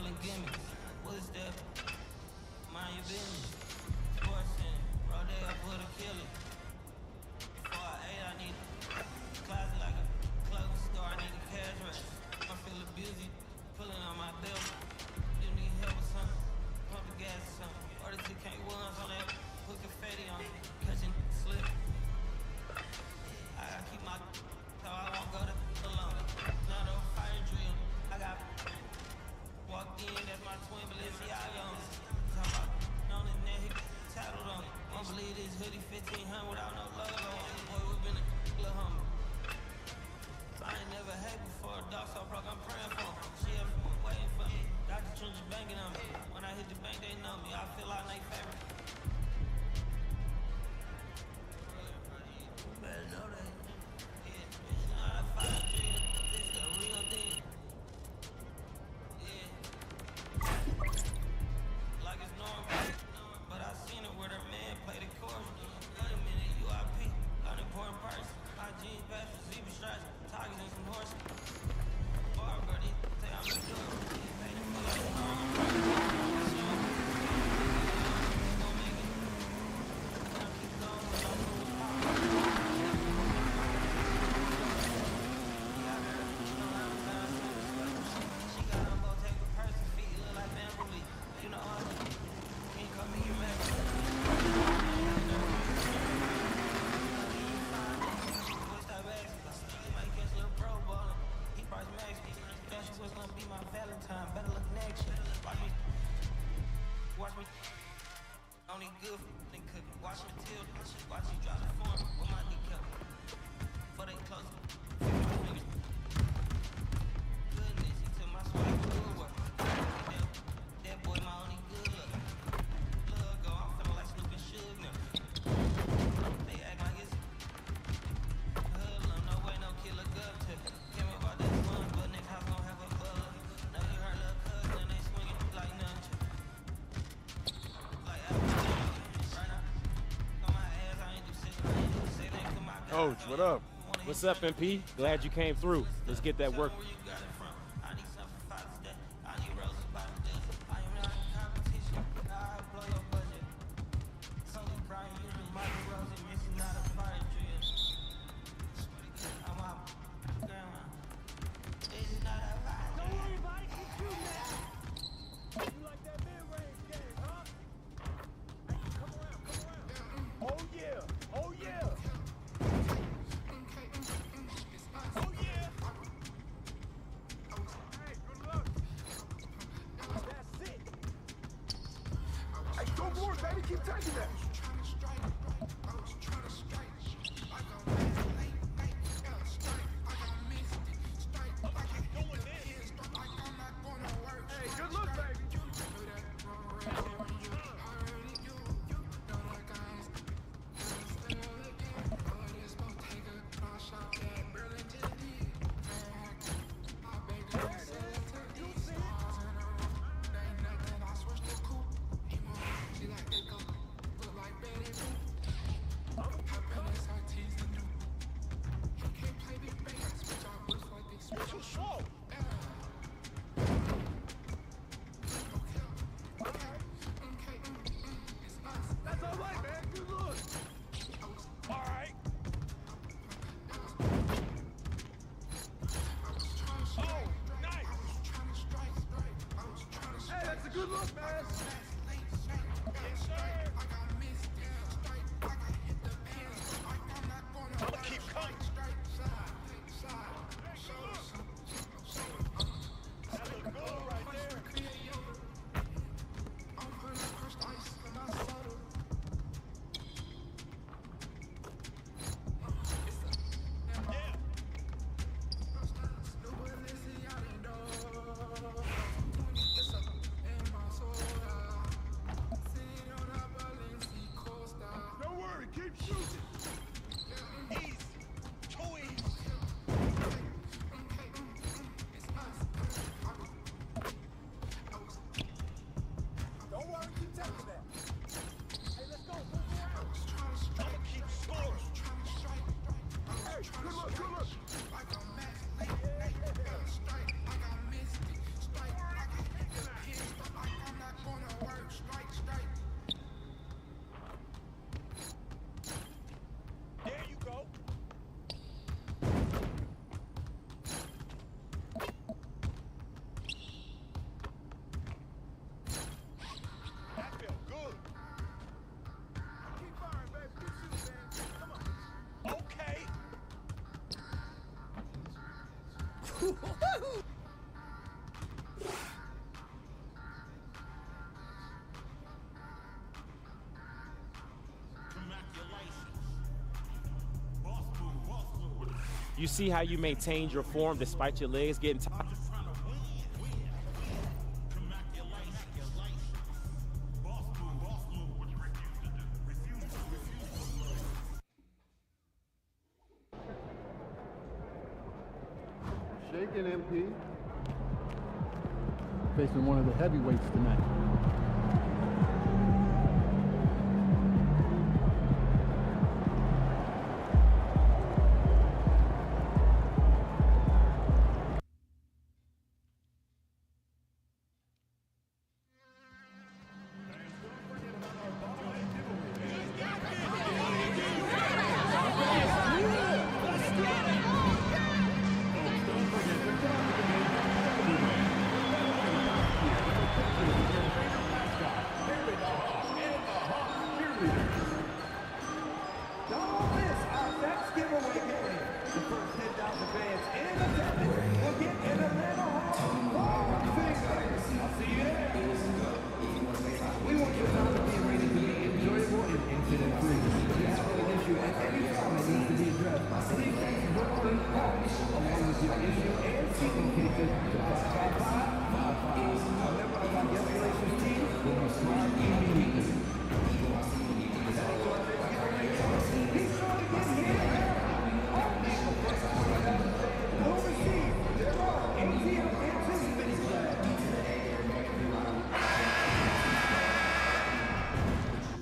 pulling gimmicks. What's that? Mind your business. Sports in. Bro, day I put a killer. Before I ate, I need a closet like a clothing store. I need a cash rush. I feel abused. Pulling on my belt. You need help with something? Pump the gas or something. Order 2K ones on that. Put confetti on it. Catching slip. I gotta keep my so I won't go to alone. Not a fire drill. I got walked in, that's my twin Balenciagos. Talk about on his neck, he tattled on it. Won't believe this hoodie 1500 without no logo on it. Boy, we been a little humble. I ain't never had before, a dog so broke, I'm praying for him. She up waiting for me. Dr. Trench banking on me. When I hit the bank, they know me. I feel like they favorite. Better know that. Yeah, bitch, not a fire drill. This the real thing. Yeah. Like it's normal. But I seen it where the man played the chorus. Wait a minute, UIP, unimportant person. My jeans, bashers, zebra stripes, tigers and some horses. Bar, buddy, say I'm a door. He paid him for like a normal person. So, gon' make it. Then I keep going when I'm moving power. She got on both take a person, feet look like bamboo leaf. You know how can't come in your man. What's that bag? He might catch a little pro ballin'. He price max me. Thought she was gonna be my Valentine. Better look next year. Watch me. Watch me. Only good f***ing cooking. Watch me tilt. Watch you drop the form with my decal. Before they close it. Goodness, he took my swag to good work. That boy my only good luck. Look, go, I'm feeling like Snoop and Suge now. They act like it's hoodlum. No way, no kid look up to. Came about this one, but next house gon' have a bug. Now you heard little cousin and they swinging like nunchucks. Like right now, on my ass, I ain't do shit. Say thanks to my God. Coach, what up? What's up, MP? Glad you came through. Let's get that work. Where you got it from? I need something for Father's Day. I need roses by the dozen. I am not in competition. I blow your budget. Totally crying, using Michael Rose and missing out a fire drill. I'm my grandma. This is not a fire drill. Don't worry about it, keep shooting that. You like that mid-range game, huh? Hey, come around. Oh yeah, oh yeah. Oh yeah. Hey, good luck. That's it. Hey, go more, baby. Keep taking that. Hey, good luck, baby. Too slow. That's all right, man. Good look. All right. Oh, nice. Hey, that's a good look, man. Yes, sir. I'ma keep coming. That look good right there. Yeah. You see how you maintained your form despite your legs getting tired? Shaking MP. Facing one of the heavyweights tonight.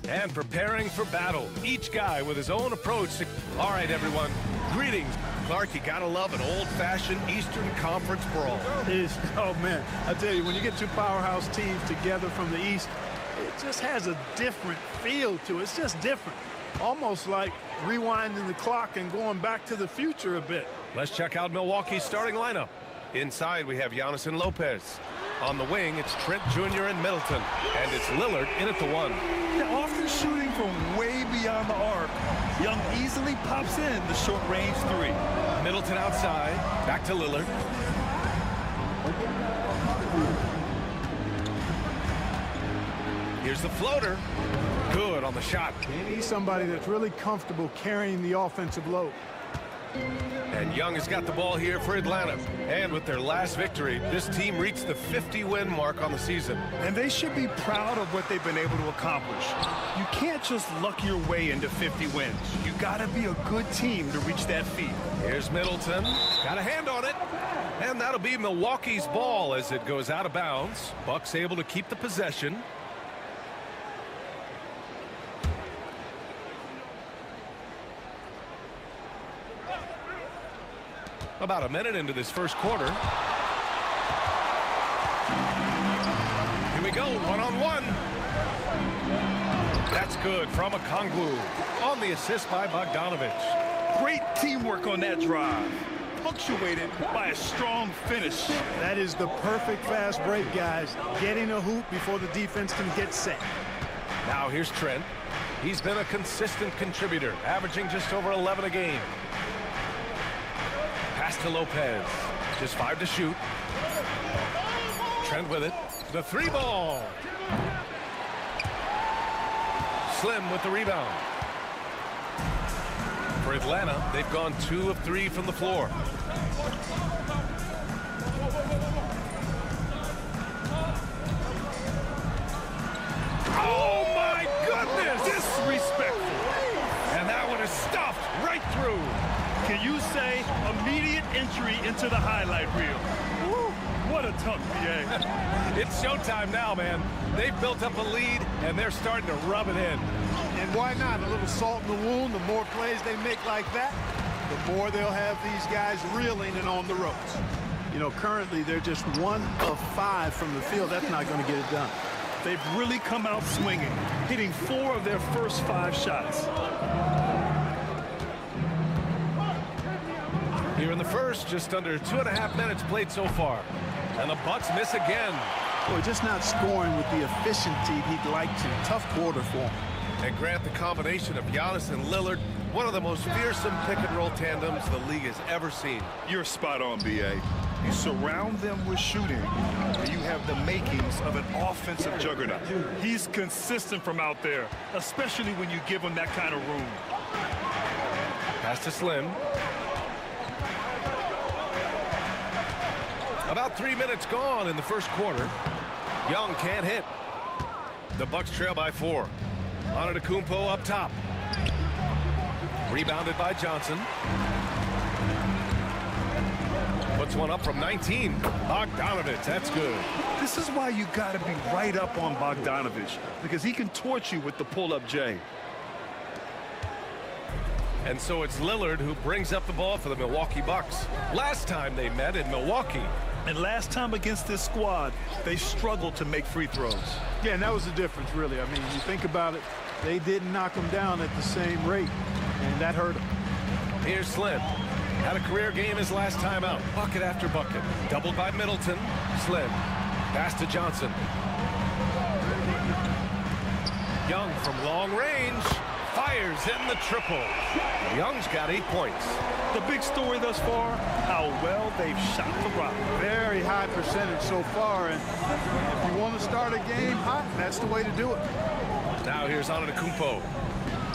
And preparing for battle, each guy with his own approach. All right, everyone, greetings. Clark, you gotta love an old-fashioned Eastern Conference brawl. Oh, man, I tell you, when you get two powerhouse teams together from the East, it just has a different feel to it. It's just different. Almost like rewinding the clock and going back to the future a bit. Let's check out Milwaukee's starting lineup. Inside, we have Giannis and Lopez. On the wing, it's Trent Jr. and Middleton. And it's Lillard in at the 1. They're often shooting from way beyond the arc. Young easily pops in the short-range 3. Middleton outside, back to Lillard. Here's the floater. Good on the shot. He's somebody that's really comfortable carrying the offensive load. And Young has got the ball here for Atlanta. And with their last victory, this team reached the 50-win mark on the season. And they should be proud of what they've been able to accomplish. You can't just luck your way into 50 wins. You gotta be a good team to reach that feat. Here's Middleton. Got a hand on it. And that'll be Milwaukee's ball as it goes out of bounds. Bucks able to keep the possession. About a minute into this first quarter. Here we go, one-on-one. That's good from Okongwu on the assist by Bogdanovich. Great teamwork on that drive, punctuated by a strong finish. That is the perfect fast break, guys. Getting a hoop before the defense can get set. Now here's Trent. He's been a consistent contributor, averaging just over 11 a game. Pass to Lopez. Just 5 to shoot. Trent with it. The 3-ball. Slim with the rebound. For Atlanta, they've gone 2 of 3 from the floor. Oh my goodness! Disrespectful. And that one is stuffed right through. Can you say immediate entry into the highlight reel? Woo, what a tough BA. It's showtime now, man. They've built up a lead, and they're starting to rub it in. And why not? A little salt in the wound. The more plays they make like that, the more they'll have these guys reeling and on the ropes. You know, currently they're just 1 of 5 from the field. That's not going to get it done. They've really come out swinging, hitting 4 of their first 5 shots. Here in the first, just under 2.5 minutes played so far. And the Bucks miss again. Boy, just not scoring with the efficiency he'd like to. Tough quarter for him. And Grant, the combination of Giannis and Lillard, one of the most fearsome pick-and-roll tandems the league has ever seen. You're spot on, B.A. You surround them with shooting, and you have the makings of an offensive juggernaut. He's consistent from out there, especially when you give him that kind of room. Pass to Slim. About 3 minutes gone in the first quarter. Young can't hit. The Bucks trail by 4. Antetokounmpo up top. Rebounded by Johnson. Puts one up from 19. Bogdanovich, that's good. This is why you got to be right up on Bogdanovich, because he can torch you with the pull-up J. And so it's Lillard who brings up the ball for the Milwaukee Bucks. Last time they met in Milwaukee. And last time against this squad, they struggled to make free throws. Yeah, and that was the difference, really. I mean, you think about it, they didn't knock him down at the same rate, and that hurt him. Here's Slim. Had a career game his last time out. Bucket after bucket. Doubled by Middleton. Slim. Pass to Johnson. Young from long range. Fires in the triple. Young's got 8 points. The big story thus far, how well they've shot the rock. Very high percentage so far, and if you want to start a game hot, that's the way to do it. Now here's Antetokounmpo.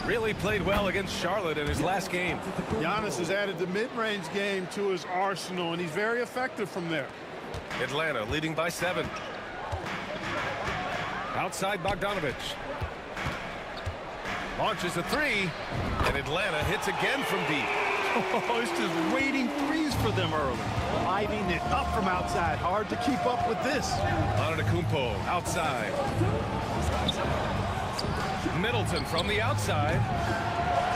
Really played well against Charlotte in his last game. Giannis has added the mid-range game to his arsenal, and he's very effective from there. Atlanta leading by 7. Outside Bogdanovich. Launches a 3, and Atlanta hits again from deep. Oh, it's just waiting threes for them early. Lighting it up from outside. Hard to keep up with this. Antetokounmpo outside. Middleton from the outside.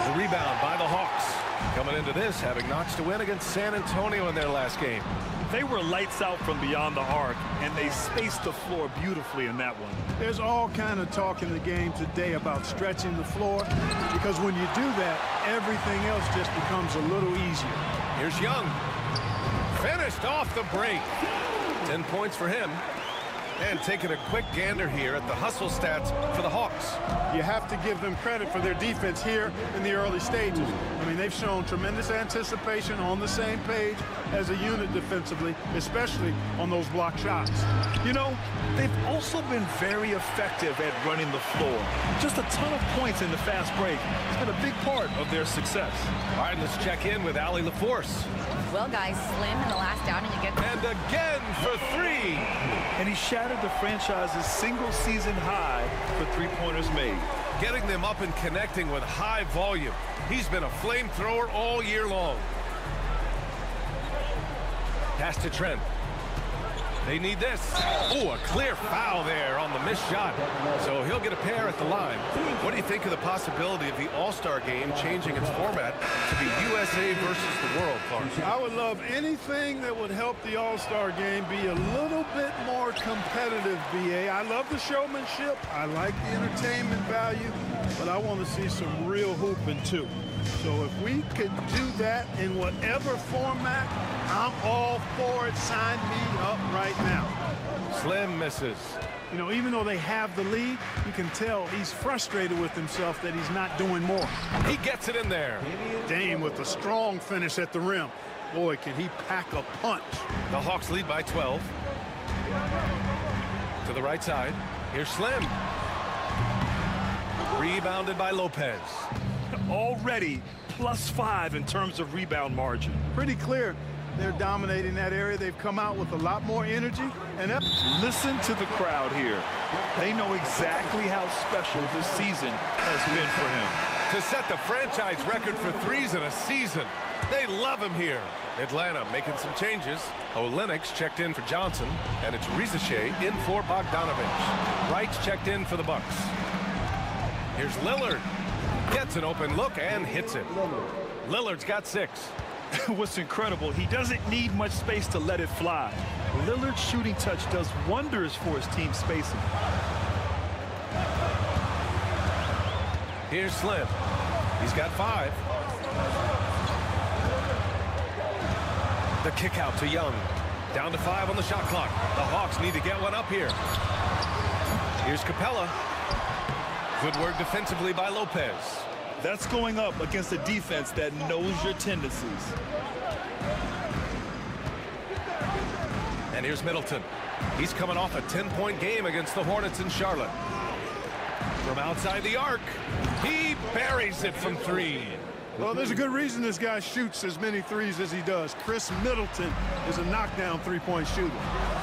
The rebound by the Hawks. Coming into this, having notched a win against San Antonio in their last game. They were lights out from beyond the arc, and they spaced the floor beautifully in that one. There's all kind of talk in the game today about stretching the floor, because when you do that, everything else just becomes a little easier. Here's Young. Finished off the break. 10 points for him. And taking a quick gander here at the hustle stats for the Hawks. You have to give them credit for their defense here in the early stages. I mean, they've shown tremendous anticipation, on the same page as a unit defensively, especially on those block shots. You know, they've also been very effective at running the floor. Just a ton of points in the fast break. It's been a big part of their success. All right, let's check in with Allie LaForce. Well, guys, Slim in the last outing you get. And again for 3. And he shattered the franchise's single-season high for three-pointers made. Getting them up and connecting with high volume. He's been a flamethrower all year long. Pass to Trent. They need this. Oh, a clear foul there on the missed shot. So he'll get a pair at the line. What do you think of the possibility of the All-Star game changing its format to be USA versus the world, Clark? I would love anything that would help the All-Star game be a little bit more competitive, BA. I love the showmanship. I like the entertainment value, but I want to see some real hooping too. So if we could do that in whatever format, I'm all for it. Sign me up right now. Slim misses. You know, even though they have the lead, you can tell he's frustrated with himself that he's not doing more. He gets it in there. Dame with a strong finish at the rim. Boy, can he pack a punch. The Hawks lead by 12. To the right side. Here's Slim. Rebounded by Lopez. Already +5 in terms of rebound margin. Pretty clear they're dominating that area. They've come out with a lot more energy. And listen to the crowd here. They know exactly how special this season has been for him. To set the franchise record for threes in a season. They love him here. Atlanta making some changes. Olenix checked in for Johnson, and it's Rizachet in for Bogdanovich. Wright's checked in for the Bucks. Here's Lillard. Gets an open look and hits it. Lillard's got 6. What's incredible, he doesn't need much space to let it fly. Lillard's shooting touch does wonders for his team spacing. Here's Slim. He's got 5. The kick out to Young. Down to 5 on the shot clock. The Hawks need to get one up here. Here's Capella. Good work defensively by Lopez. That's going up against a defense that knows your tendencies. And here's Middleton. He's coming off a 10-point game against the Hornets in Charlotte. From outside the arc, he buries it from 3. Well, there's a good reason this guy shoots as many threes as he does. Chris Middleton is a knockdown three-point shooter.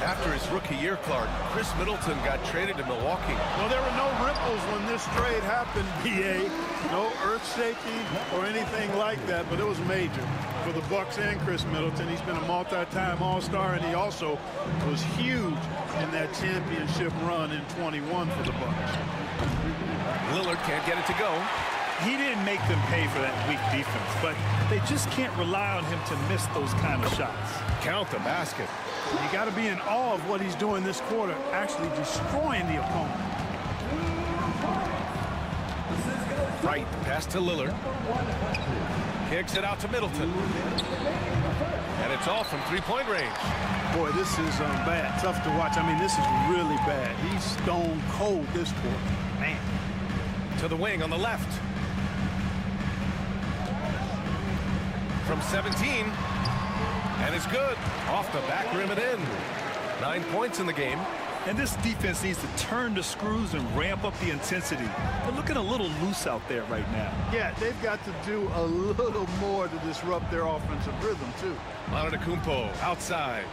After his rookie year, Clark, Chris Middleton got traded to Milwaukee. Well, there were no ripples when this trade happened, B.A. No earth-shaking or anything like that, but it was major for the Bucks and Chris Middleton. He's been a multi-time All-Star, and he also was huge in that championship run in 21 for the Bucks. Lillard can't get it to go. He didn't make them pay for that weak defense, but they just can't rely on him to miss those kind of shots. Count the basket. You got to be in awe of what he's doing this quarter, actually destroying the opponent. Right, pass to Lillard. Kicks it out to Middleton. And it's off from three-point range. Boy, this is bad. Tough to watch. I mean, this is really bad. He's stone cold this quarter. Man. To the wing on the left. From 17. And it's good. Off the back rim and in. 9 points in the game. And this defense needs to turn the screws and ramp up the intensity. They're looking a little loose out there right now. Yeah, they've got to do a little more to disrupt their offensive rhythm, too. Antetokounmpo outside.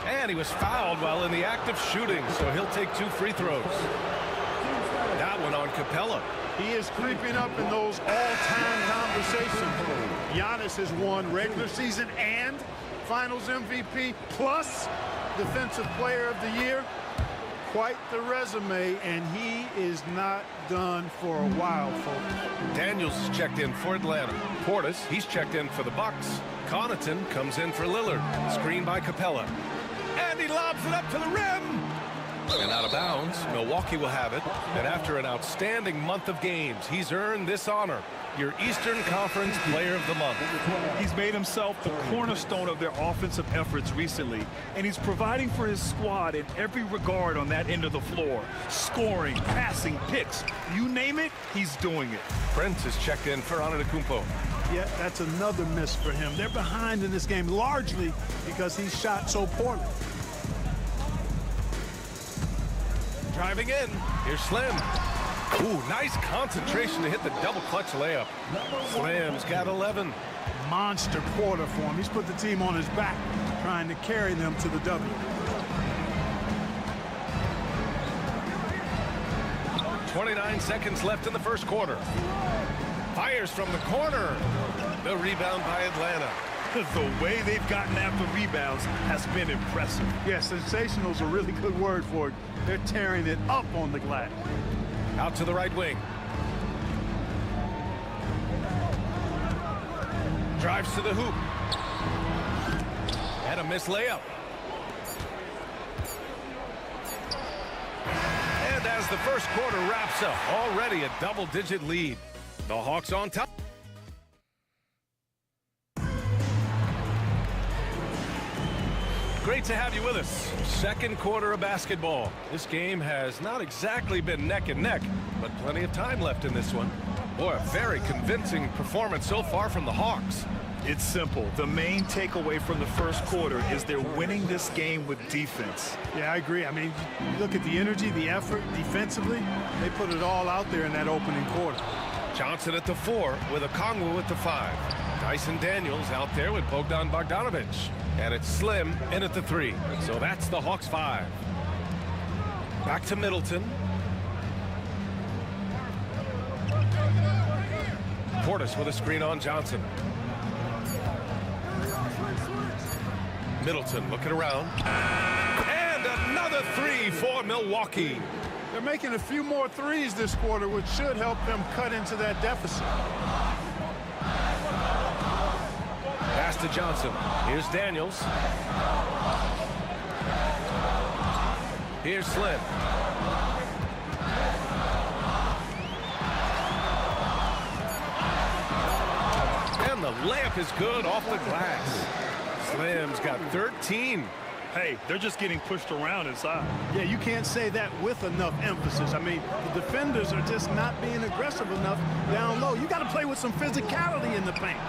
And he was fouled while in the act of shooting, so he'll take 2 free throws. That one on Capella. He is creeping up in those all-time conversations. Giannis has won regular season and Finals MVP plus Defensive Player of the Year. Quite the resume, and he is not done for a while, folks. Daniels is checked in for Atlanta. Portis, he's checked in for the Bucks. Connaughton comes in for Lillard. Screen by Capella. And he lobs it up to the rim. And out of bounds, Milwaukee will have it. And after an outstanding month of games, he's earned this honor. Your Eastern Conference Player of the Month. He's made himself the cornerstone of their offensive efforts recently, and he's providing for his squad in every regard on that end of the floor. Scoring, passing, picks, you name it, he's doing it. Prince is checked in for Antetokounmpo. Yeah, that's another miss for him. They're behind in this game largely because he shot so poorly. Driving in, here's Slim. Ooh, nice concentration to hit the double clutch layup. Slim's got 11. Monster quarter for him. He's put the team on his back, trying to carry them to the W. 29 seconds left in the first quarter. Fires from the corner. The rebound by Atlanta. The way they've gotten after rebounds has been impressive. Yeah, sensational is a really good word for it. They're tearing it up on the glass. Out to the right wing. Drives to the hoop. And a missed layup. And as the first quarter wraps up, already a double-digit lead. The Hawks on top. Great to have you with us. Second quarter of basketball. This game has not exactly been neck and neck, but plenty of time left in this one. Boy, a very convincing performance so far from the Hawks. It's simple. The main takeaway from the first quarter is they're winning this game with defense. Yeah, I agree. I mean, you look at the energy, the effort defensively. They put it all out there in that opening quarter. Johnson at the 4 with Okongwu at the 5. Dyson Daniels out there with Bogdan Bogdanovic. And it's Slim in at the 3. So that's the Hawks 5. Back to Middleton. Portis with a screen on Johnson. Middleton looking around. And another 3 for Milwaukee. They're making a few more threes this quarter, which should help them cut into that deficit. Pass to Johnson. Here's Daniels. Here's Slim. And the layup is good off the glass. Slim's got 13. Hey, they're just getting pushed around inside. Yeah, you can't say that with enough emphasis. I mean, the defenders are just not being aggressive enough down low. You got to play with some physicality in the paint.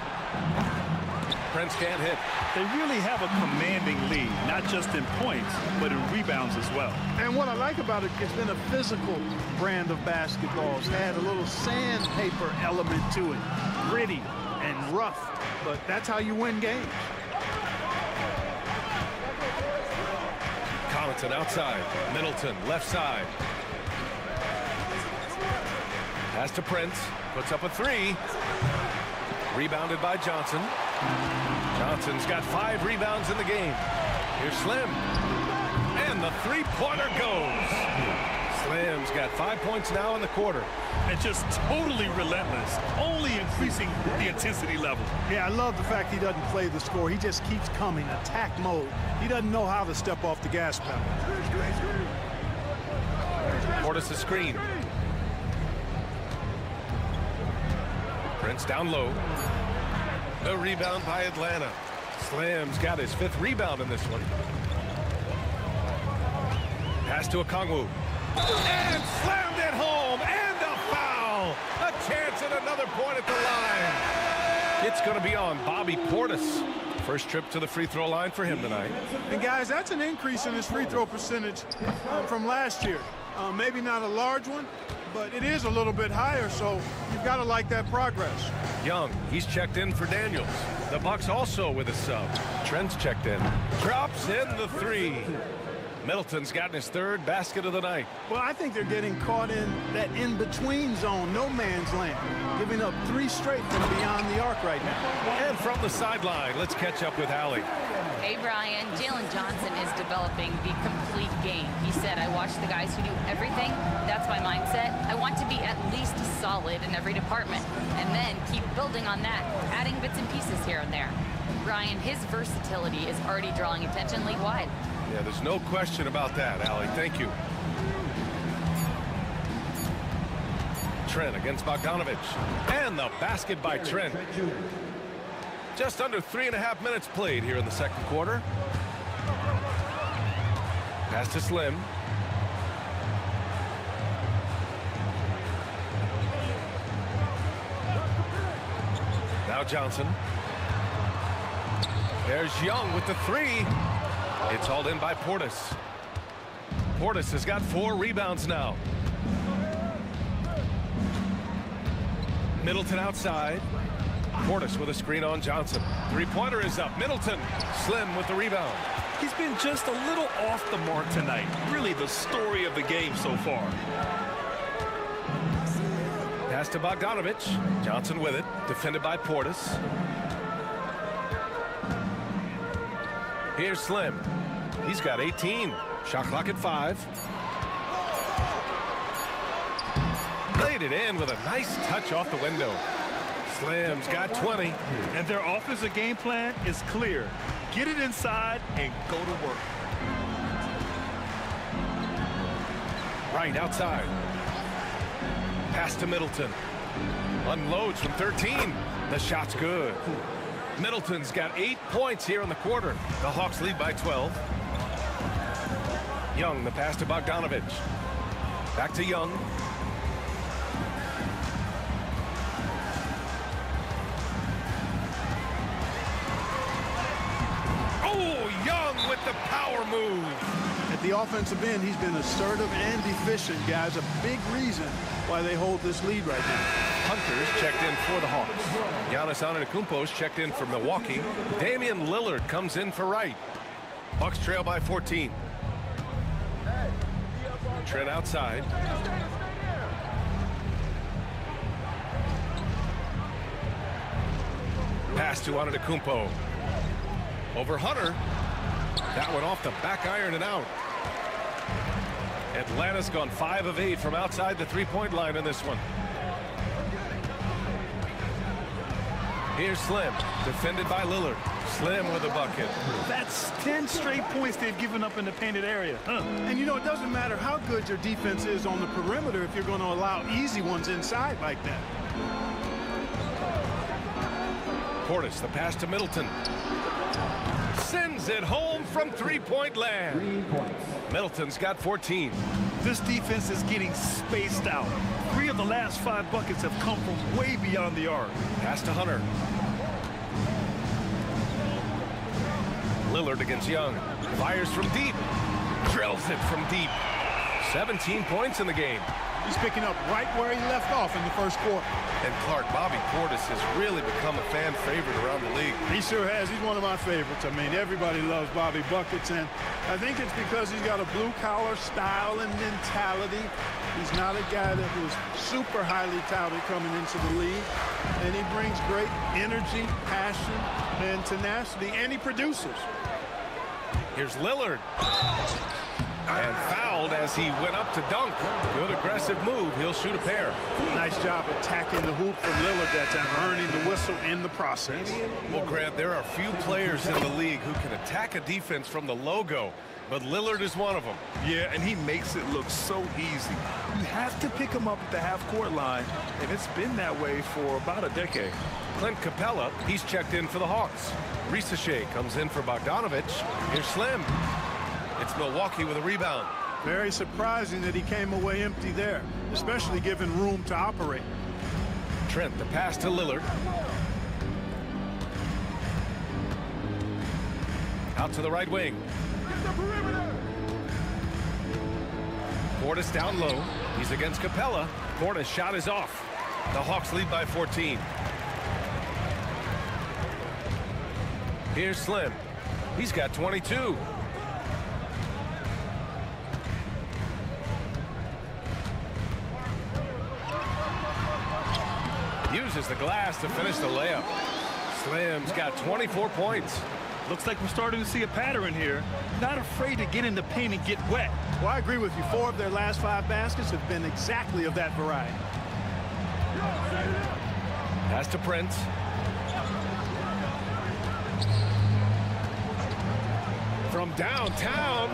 Prince can't hit. They really have a commanding lead, not just in points, but in rebounds as well. And what I like about it, it's been a physical brand of basketball. It's had a little sandpaper element to it. Gritty and rough, but that's how you win games. Connaughton outside. Middleton left side. Pass to Prince. Puts up a three. Rebounded by Johnson. Johnson's got 5 rebounds in the game. Here's Slim. And the three-pointer goes. Slim's got 5 points now in the quarter. And just totally relentless, only increasing the intensity level. Yeah, I love the fact he doesn't play the score. He just keeps coming, attack mode. He doesn't know how to step off the gas pedal. Portis' screen. Prince down low. A rebound by Atlanta. Slim's got his 5th rebound in this one. Pass to Okongwu. And slammed it home. And a foul. A chance at another point at the line. It's going to be on Bobby Portis. First trip to the free throw line for him tonight. And guys, that's an increase in his free throw percentage from last year. Maybe not a large one, but it is a little bit higher, so you've got to like that progress. Young, he's checked in for Daniels. The Bucks also with a sub. Trent's checked in. Drops in the 3. Middleton's gotten his 3rd basket of the night. Well, I think they're getting caught in that in-between zone, no man's land, giving up 3 straight from beyond the arc right now. And from the sideline, let's catch up with Allie. Hey, Brian. Jalen Johnson is developing the complete game. He said, I watch the guys who do everything. That's my mindset. I want to be at least solid in every department and then keep building on that, adding bits and pieces here and there. Brian, his versatility is already drawing attention league-wide. Yeah, there's no question about that, Allie. Thank you. Trent against Bogdanovich. And the basket by Trent. Just under 3.5 minutes played here in the second quarter. Pass to Slim. Now Johnson. There's Young with the 3. It's hauled in by Portis. Portis has got 4 rebounds now. Middleton outside. Portis with a screen on Johnson. 3-pointer is up. Middleton. Slim with the rebound. He's been just a little off the mark tonight. Really the story of the game so far. Pass to Bogdanovich. Johnson with it. Defended by Portis. Here's Slim. He's got 18. Shot clock at 5. Laid it in with a nice touch off the window. Slim's got 20. And their offensive game plan is clear. Get it inside and go to work. Right outside. Pass to Middleton. Unloads from 13. The shot's good. Middleton's got 8 points here in the quarter. The Hawks lead by 12. Young, the pass to Bogdanovich. Back to Young. Oh, Young with the power move. At the offensive end, he's been assertive and efficient, guys. A big reason why they hold this lead right now. Hunter's checked in for the Hawks. Giannis Antetokounmpo's checked in for Milwaukee. Damian Lillard comes in for Wright. Bucks trail by 14. Trent outside. Pass to Antetokounmpo. Over Hunter. That one off the back iron and out. Atlanta's gone 5 of 8 from outside the 3-point line in this one. Here's Slim, defended by Lillard. Slim with a bucket. That's 10 straight points they've given up in the painted area. And you know, it doesn't matter how good your defense is on the perimeter if you're going to allow easy ones inside like that. Portis, the pass to Middleton. Sends it home from 3-point land. 3 points. Middleton's got 14. This defense is getting spaced out. 3 of the last 5 buckets have come from way beyond the arc. Pass to Hunter. Lillard against Young. Fires from deep. Drills it from deep. 17 points in the game. He's picking up right where he left off in the first quarter. And Clark, Bobby Portis has really become a fan favorite around the league. He sure has. He's one of my favorites. I mean, everybody loves Bobby Buckets, and I think it's because he's got a blue-collar style and mentality. He's not a guy that was super highly touted coming into the league, and he brings great energy, passion, and tenacity, and he produces. Here's Lillard. And fouled as he went up to dunk. Good aggressive move. He'll shoot a pair. Nice job attacking the hoop from Lillard that time, earning the whistle in the process. Well, Grant, there are few players in the league who can attack a defense from the logo, but Lillard is one of them. Yeah, and he makes it look so easy. You have to pick him up at the half-court line, and it's been that way for about a decade. Clint Capella, he's checked in for the Hawks. Risacher comes in for Bogdanovich. Here's Slim. It's Milwaukee with a rebound. Very surprising that he came away empty there, especially given room to operate. Trent, the pass to Lillard. Out to the right wing. Portis down low. He's against Capella. Portis' shot is off. The Hawks lead by 14. Here's Slim. He's got 22. Uses the glass to finish the layup. Slim's got 24 points. Looks like we're starting to see a pattern here. Not afraid to get in the paint and get wet. Well, I agree with you. 4 of their last 5 baskets have been exactly of that variety. Pass to Prince. From downtown.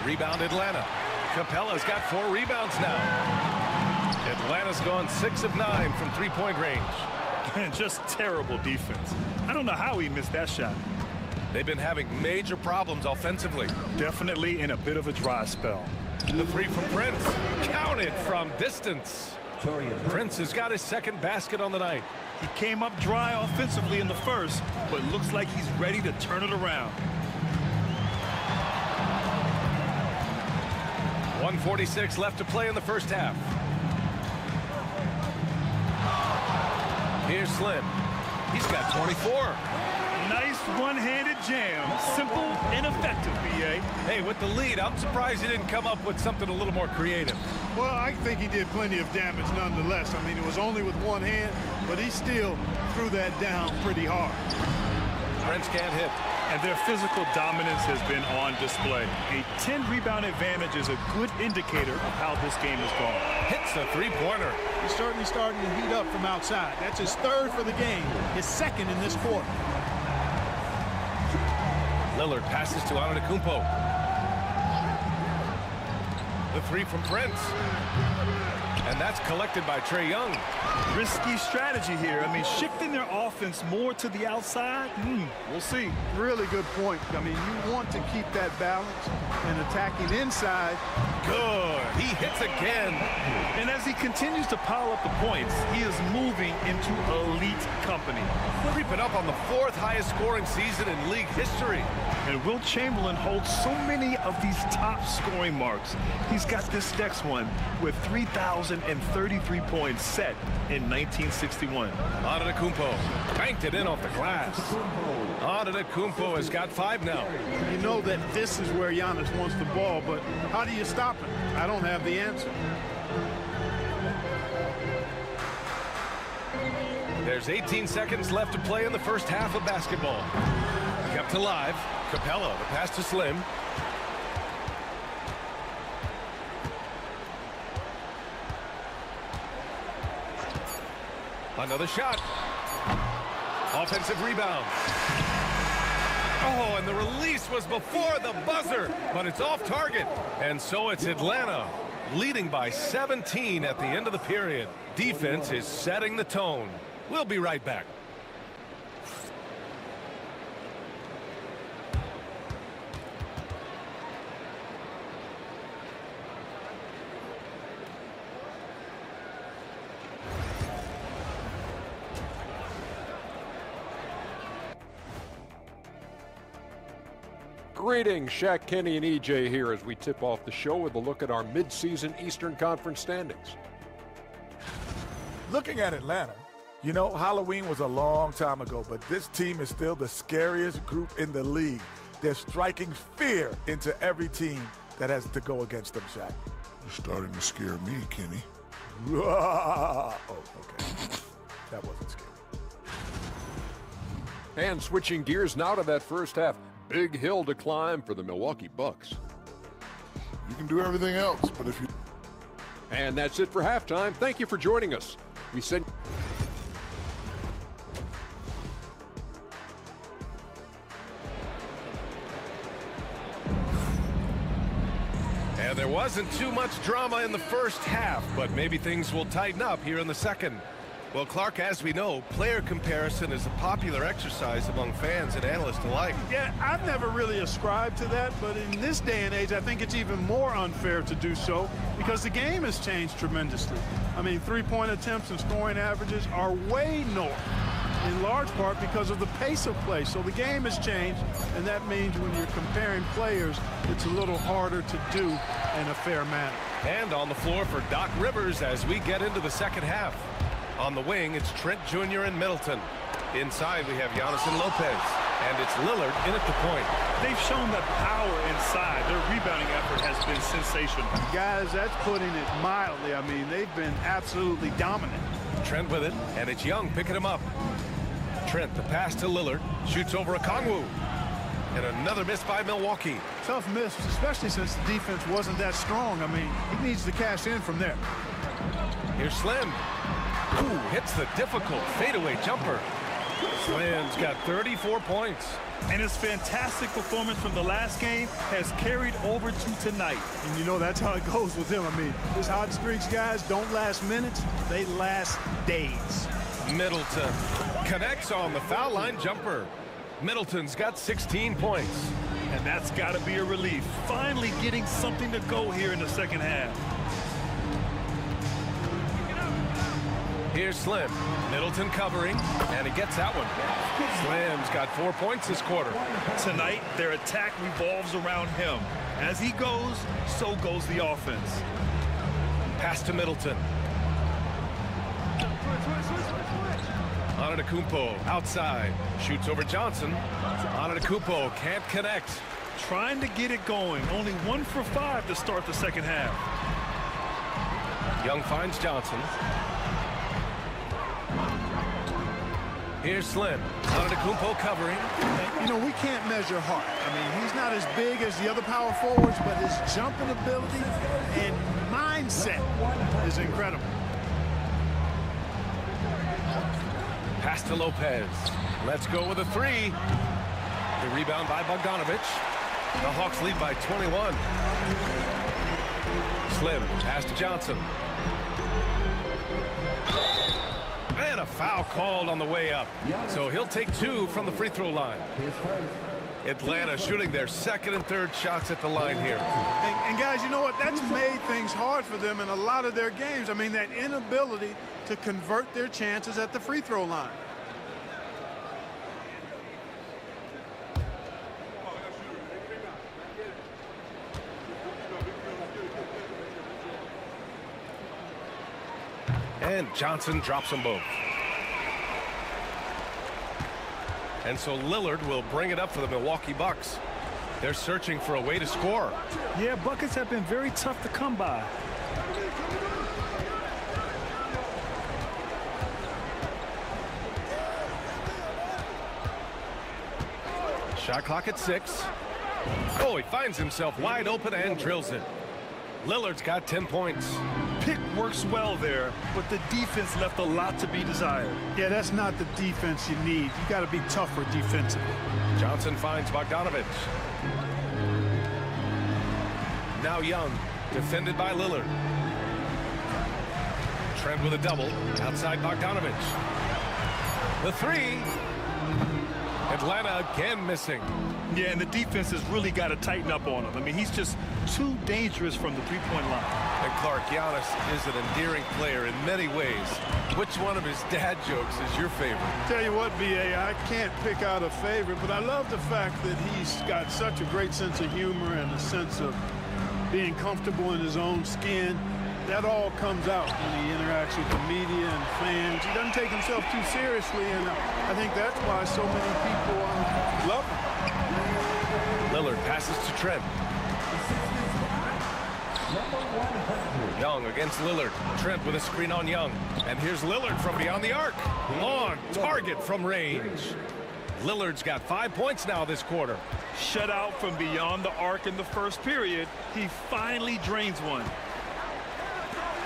Rebound Atlanta. Capella's got 4 rebounds now. Atlanta's gone 6 of 9 from three-point range. And just terrible defense. I don't know how he missed that shot. They've been having major problems offensively. Definitely in a bit of a dry spell. The 3 from Prince. Counted from distance. Prince has got his second basket on the night. He came up dry offensively in the first, but looks like he's ready to turn it around. 1:46 left to play in the first half. Here's Slim. He's got 24. Nice one-handed jam. Simple and effective, B.A. Hey, with the lead, I'm surprised he didn't come up with something a little more creative. Well, I think he did plenty of damage nonetheless. I mean, it was only with one hand, but he still threw that down pretty hard. Prince can't hit. And their physical dominance has been on display. A 10-rebound advantage is a good indicator of how this game is going. Hits a three-pointer. He's certainly starting to heat up from outside. That's his 3rd for the game, his 2nd in this quarter. Lillard passes to Antetokounmpo. The 3 from Prince. And that's collected by Trae Young. Risky strategy here. I mean, shifting their offense more to the outside, we'll see. Really good point. I mean, you want to keep that balance and attacking inside. Good. He hits again. And as he continues to pile up the points, he is moving into elite company. Creeping up on the 4th highest scoring season in league history. And Wilt Chamberlain holds so many of these top scoring marks. He's got this next one with 3,033 points set in 1961. Antetokounmpo banked it in off the glass. Antetokounmpo has got 5 now. You know that this is where Giannis wants the ball, but how do you stop him? I don't have the answer. There's 18 seconds left to play in the first half of basketball. Kept alive. Capella, the pass to Slim. Another shot. Offensive rebound. Oh, and the release was before the buzzer, but it's off target. And so it's Atlanta leading by 17 at the end of the period. Defense is setting the tone. We'll be right back. Greetings, Shaq, Kenny, and EJ here as we tip off the show with a look at our mid-season Eastern Conference standings. Looking at Atlanta, you know, Halloween was a long time ago, but this team is still the scariest group in the league. They're striking fear into every team that has to go against them, Shaq. You're starting to scare me, Kenny. Oh, okay. That wasn't scary. And switching gears now to that first half. Big hill to climb for the Milwaukee Bucks. You can do everything else, but if you... And that's it for halftime. Thank you for joining us. We send... And there wasn't too much drama in the first half, but maybe things will tighten up here in the second. Well, Clark, as we know, player comparison is a popular exercise among fans and analysts alike. Yeah, I've never really ascribed to that, but in this day and age, I think it's even more unfair to do so because the game has changed tremendously. I mean, three-point attempts and scoring averages are way north, in large part because of the pace of play. So the game has changed, and that means when you're comparing players, it's a little harder to do in a fair manner. And on the floor for Doc Rivers as we get into the second half. On the wing, it's Trent Jr. and Middleton. Inside, we have Giannis and Lopez. And it's Lillard in at the point. They've shown the power inside. Their rebounding effort has been sensational. Guys, that's putting it mildly. I mean, they've been absolutely dominant. Trent with it, and it's Young picking him up. Trent, the pass to Lillard, shoots over Okongwu. And another miss by Milwaukee. Tough miss, especially since the defense wasn't that strong. I mean, he needs to cash in from there. Here's Slim. Ooh, hits the difficult fadeaway jumper. Slim's got 34 points. And his fantastic performance from the last game has carried over to tonight. And you know, that's how it goes with him. I mean, his hot streaks, guys, don't last minutes. They last days. Middleton connects on the foul line jumper. Middleton's got 16 points. And that's got to be a relief. Finally getting something to go here in the second half. Here's Slim. Middleton covering, and he gets that one. Slim's got 4 points this quarter. Tonight, their attack revolves around him. As he goes, so goes the offense. Pass to Middleton. Antetokounmpo outside. Shoots over Johnson. Antetokounmpo can't connect. Trying to get it going. Only 1 for 5 to start the second half. Young finds Johnson. Here's Slim. Antetokounmpo covering. You know, we can't measure Hart. I mean, he's not as big as the other power forwards, but his jumping ability and mindset is incredible. Pass to Lopez. Let's go with a three. The rebound by Bogdanovic. The Hawks lead by 21. Slim. Pass to Johnson. And a foul called on the way up. So he'll take 2 from the free throw line. Atlanta shooting their second and third shots at the line here. And guys, you know what? That's made things hard for them in a lot of their games. I mean, that inability to convert their chances at the free throw line. And Johnson drops them both. And so Lillard will bring it up for the Milwaukee Bucks. They're searching for a way to score. Yeah, buckets have been very tough to come by. Shot clock at 6. Oh, he finds himself wide open and drills it. Lillard's got 10 points. Pick works well there, but the defense left a lot to be desired. Yeah, that's not the defense you need. You got to be tougher defensively. Johnson finds Bogdanovic. Now Young, defended by Lillard. Trent with a double, outside Bogdanovic. The three. Atlanta again missing. Yeah, and the defense has really got to tighten up on him. I mean, he's just too dangerous from the three-point line. And Clark, Giannis is an endearing player in many ways. Which one of his dad jokes is your favorite? Tell you what, B.A., I can't pick out a favorite, but I love the fact that he's got such a great sense of humor and a sense of being comfortable in his own skin. That all comes out when he interacts with the media and fans. He doesn't take himself too seriously, and I think that's why so many people love him. Lillard passes to Trent. Young against Lillard. Trent with a screen on Young. And here's Lillard from beyond the arc. On target from range. Lillard's got 5 points now this quarter. Shut out from beyond the arc in the first period. He finally drains one.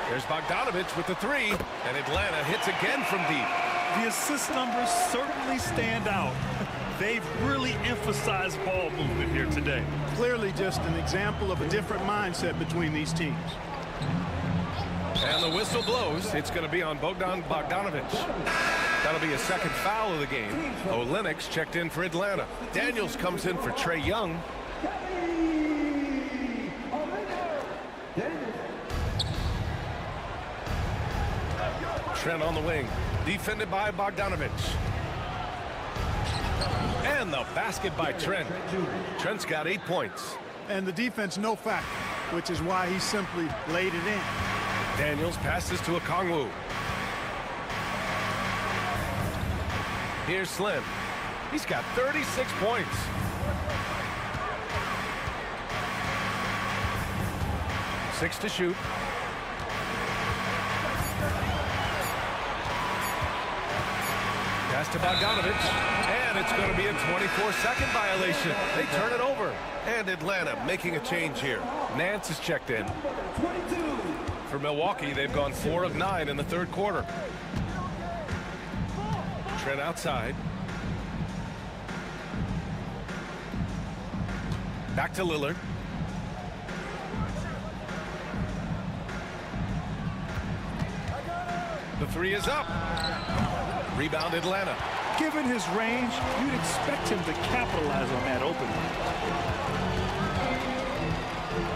There's Bogdanovich with the three, and Atlanta hits again from deep. The assist numbers certainly stand out. They've really emphasized ball movement here today. Clearly just an example of a different mindset between these teams. And the whistle blows. It's going to be on Bogdan Bogdanovich. That'll be a second foul of the game. Olynyk checked in for Atlanta. Daniels comes in for Trae Young. Trent on the wing, defended by Bogdanovich. And the basket by Trent. Trent's got 8 points. And the defense no factor, which is why he simply laid it in. Daniels passes to Okongwu. Here's Slim. He's got 36 points. Six to shoot. Pass to Bogdanovich, and it's going to be a 24-second violation. They turn it over. And Atlanta making a change here. Nance is checked in. For Milwaukee, they've gone 4 of 9 in the third quarter. Trent outside. Back to Lillard. The three is up. Rebound Atlanta. Given his range, you'd expect him to capitalize on that opening.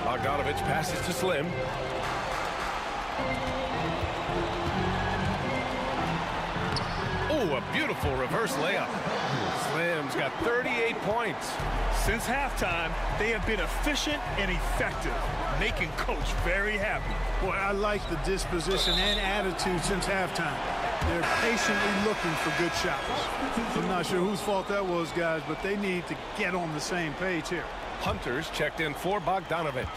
Bogdanovich passes to Slim. Oh, a beautiful reverse layup. Slim's got 38 points. Since halftime, they have been efficient and effective, making Coach very happy. Boy, I like the disposition and attitude since halftime. They're patiently looking for good shots. I'm not sure whose fault that was, guys, but they need to get on the same page here. Hunter's checked in for Bogdanovich.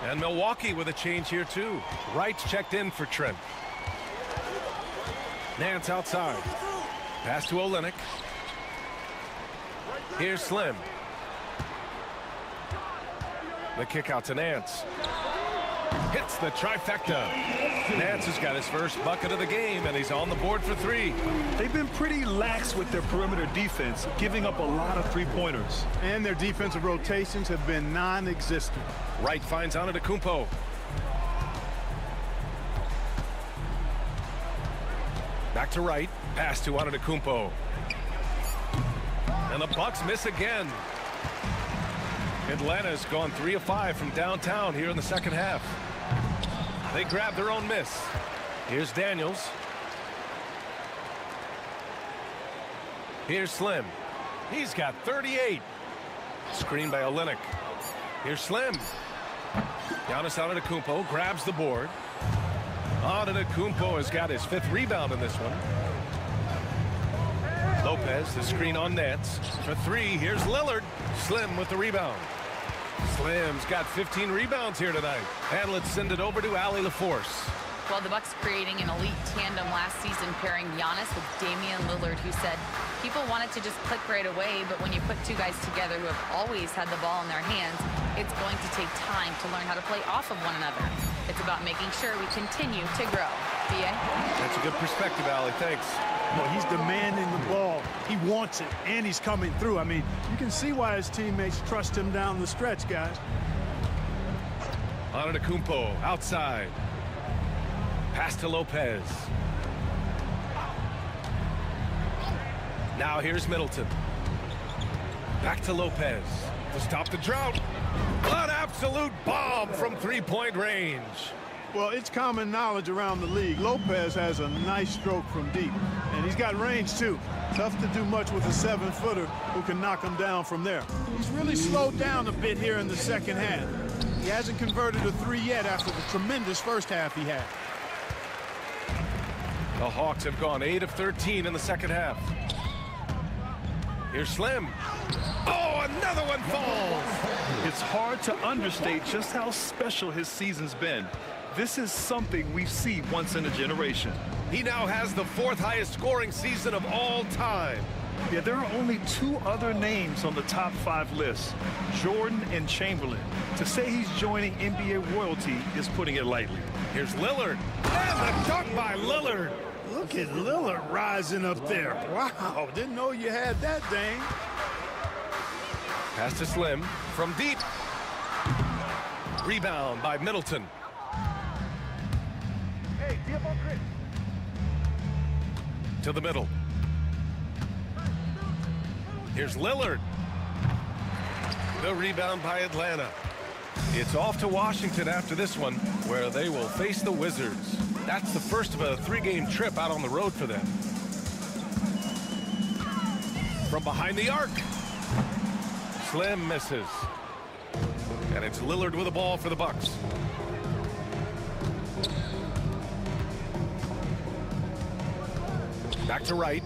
And Milwaukee with a change here, too. Wright's checked in for Trent. Nance outside. Pass to Olynyk. Here's Slim. The kick out to Nance. Hits the trifecta. Nance has got his first bucket of the game, and he's on the board for 3. They've been pretty lax with their perimeter defense, giving up a lot of three-pointers. And their defensive rotations have been non-existent. Wright finds Antetokounmpo. Back to Wright. Pass to Antetokounmpo. And the Bucks miss again. Atlanta's gone 3 of 5 from downtown here in the second half. They grab their own miss. Here's Daniels. Here's Slim. He's got 38. Screen by Olynyk. Here's Slim. Giannis Antetokounmpo grabs the board. Antetokounmpo has got his 5th rebound in this one. Lopez, the screen on Nance. For 3, here's Lillard. Slim with the rebound. Slim's got 15 rebounds here tonight. And let's send it over to Allie LaForce. Well, the Bucks creating an elite tandem last season, pairing Giannis with Damian Lillard, who said people wanted to just click right away, but when you put 2 guys together who have always had the ball in their hands, it's going to take time to learn how to play off of one another. It's about making sure we continue to grow. B.A.? That's a good perspective, Allie. Thanks. Well, he's demanding the ball. He wants it, and he's coming through. I mean, you can see why his teammates trust him down the stretch, guys. Antetokounmpo outside. Pass to Lopez. Now here's Middleton. Back to Lopez to stop the drought. An absolute bomb from three-point range. Well, it's common knowledge around the league. Lopez has a nice stroke from deep, and he's got range too. Tough to do much with a 7-footer who can knock him down from there. He's really slowed down a bit here in the second half. He hasn't converted a 3 yet after the tremendous first half he had. The Hawks have gone 8 of 13 in the second half. Here's Slim. Oh, another one falls. It's hard to understate just how special his season's been. This is something we see once in a generation. He now has the 4th highest scoring season of all time. Yeah, there are only 2 other names on the top 5 list, Jordan and Chamberlain. To say he's joining NBA royalty is putting it lightly. Here's Lillard. And the dunk by Lillard. Look at Lillard rising up there. Wow, didn't know you had that, Dane. Pass to Slim from deep. Rebound by Middleton. Hey, give on Chris. To the middle. Here's Lillard. The rebound by Atlanta. It's off to Washington after this one, where they will face the Wizards. That's the first of a 3-game trip out on the road for them. From behind the arc. Slim misses. And it's Lillard with the ball for the Bucks. Back to Wright.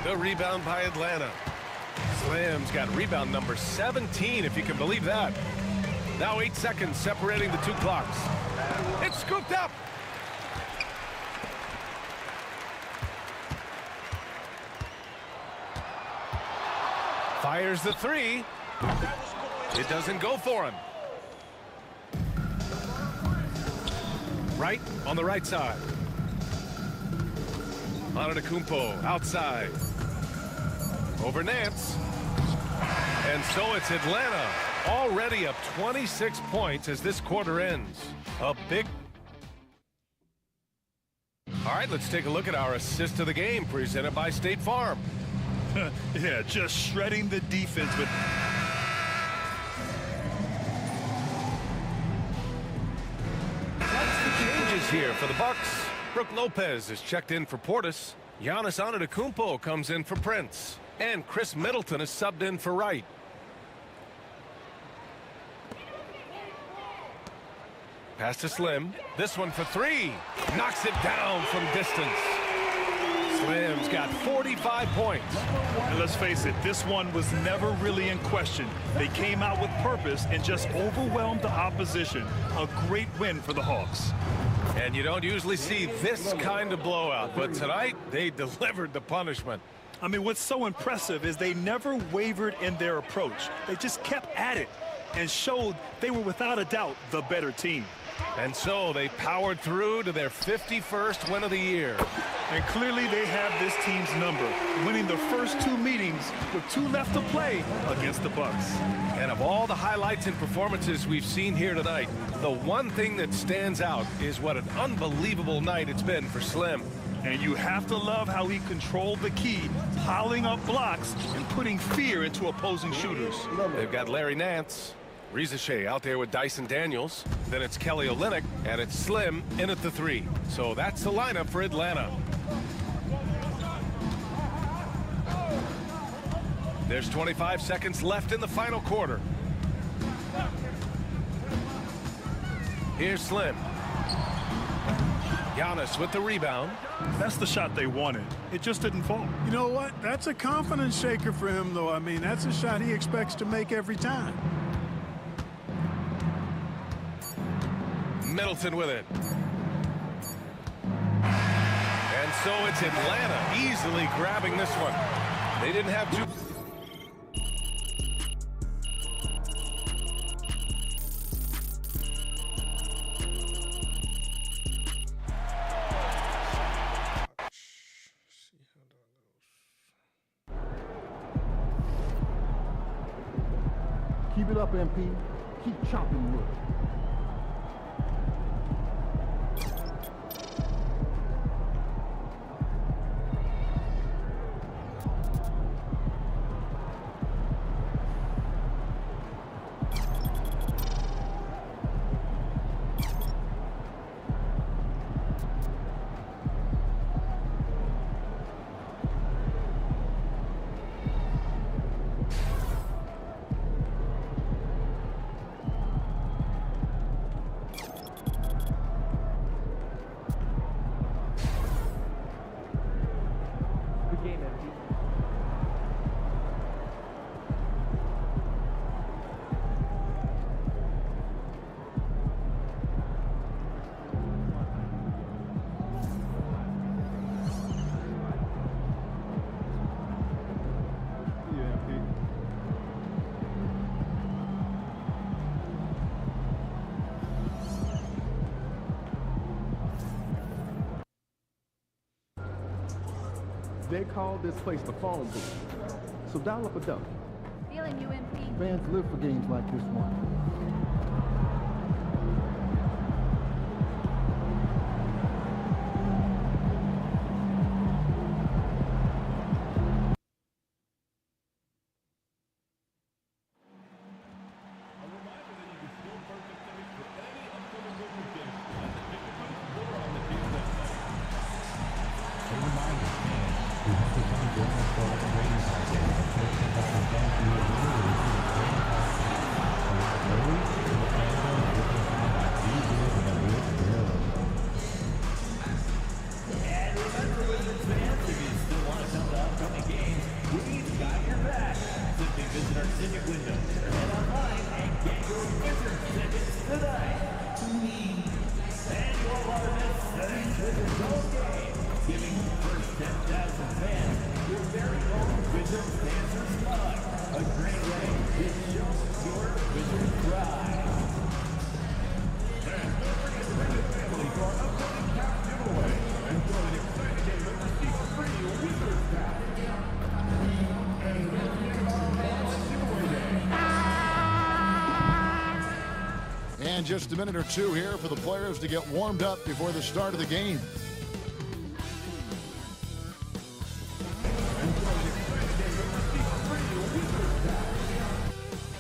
The rebound by Atlanta. Slim's got rebound number 17, if you can believe that. Now 8 seconds separating the 2 clocks. It's scooped up. Fires the 3. It doesn't go for him. Wright on the right side. Antetokounmpo outside. Over Nance. And so it's Atlanta already up 26 points as this quarter ends. A big... All right, let's take a look at our assist of the game presented by State Farm. Yeah, just shredding the defense with... That's the changes here for the Bucks. Brook Lopez is checked in for Portis. Giannis Antetokounmpo comes in for Prince. And Chris Middleton is subbed in for Wright. Pass to Slim. This one for 3. Knocks it down from distance. Slim's got 45 points. And let's face it, this one was never really in question. They came out with purpose and just overwhelmed the opposition. A great win for the Hawks. And you don't usually see this kind of blowout, but tonight they delivered the punishment. I mean, what's so impressive is they never wavered in their approach. They just kept at it and showed they were without a doubt the better team. And so they powered through to their 51st win of the year. And clearly they have this team's number, winning the first 2 meetings with 2 left to play against the Bucks. And of all the highlights and performances we've seen here tonight, the one thing that stands out is what an unbelievable night it's been for Slim. And you have to love how he controlled the key, piling up blocks and putting fear into opposing shooters. They've got Larry Nance, Rizachet out there with Dyson Daniels. Then it's Kelly Olynyk, and it's Slim in at the 3. So that's the lineup for Atlanta. There's 25 seconds left in the final quarter. Here's Slim. Giannis with the rebound. That's the shot they wanted. It just didn't fall. You know what? That's a confidence shaker for him, though. I mean, that's a shot he expects to make every time. Middleton with it. And so it's Atlanta easily grabbing this one. They didn't have to. Keep it up, MP. Keep chopping wood. They call this place the phone booth. So dial up a duck. Feeling you, MP. Fans live for games like this one. And just a minute or two here for the players to get warmed up before the start of the game.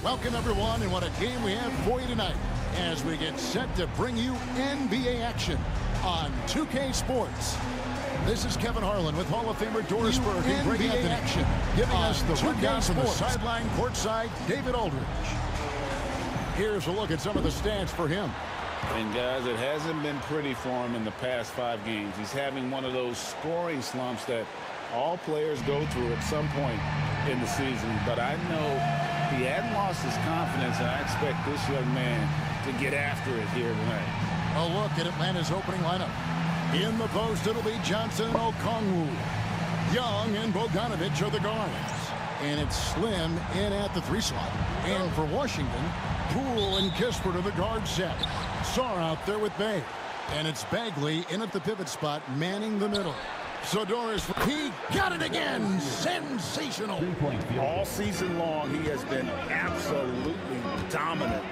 Welcome, everyone, and what a game we have for you tonight as we get set to bring you NBA action on 2K Sports. This is Kevin Harlan with Hall of Famer Doris Burke and Greg Anthony action, giving us the rundown from the sideline courtside, David Aldridge. Here's a look at some of the stats for him. And guys, it hasn't been pretty for him in the past 5 games. He's having one of those scoring slumps that all players go through at some point in the season. But I know he hadn't lost his confidence, and I expect this young man to get after it here tonight. A look at Atlanta's opening lineup. In the post, it'll be Johnson and Okongwu. Young and Bogdanovic are the guards. And it's Slim in at the 3 slot. And for Washington, Poole and Kispert are the guard set. Sarr out there with Bay. And it's Bagley in at the pivot spot, manning the middle. So Doris, he got it again. Sensational. All season long, he has been absolutely dominant.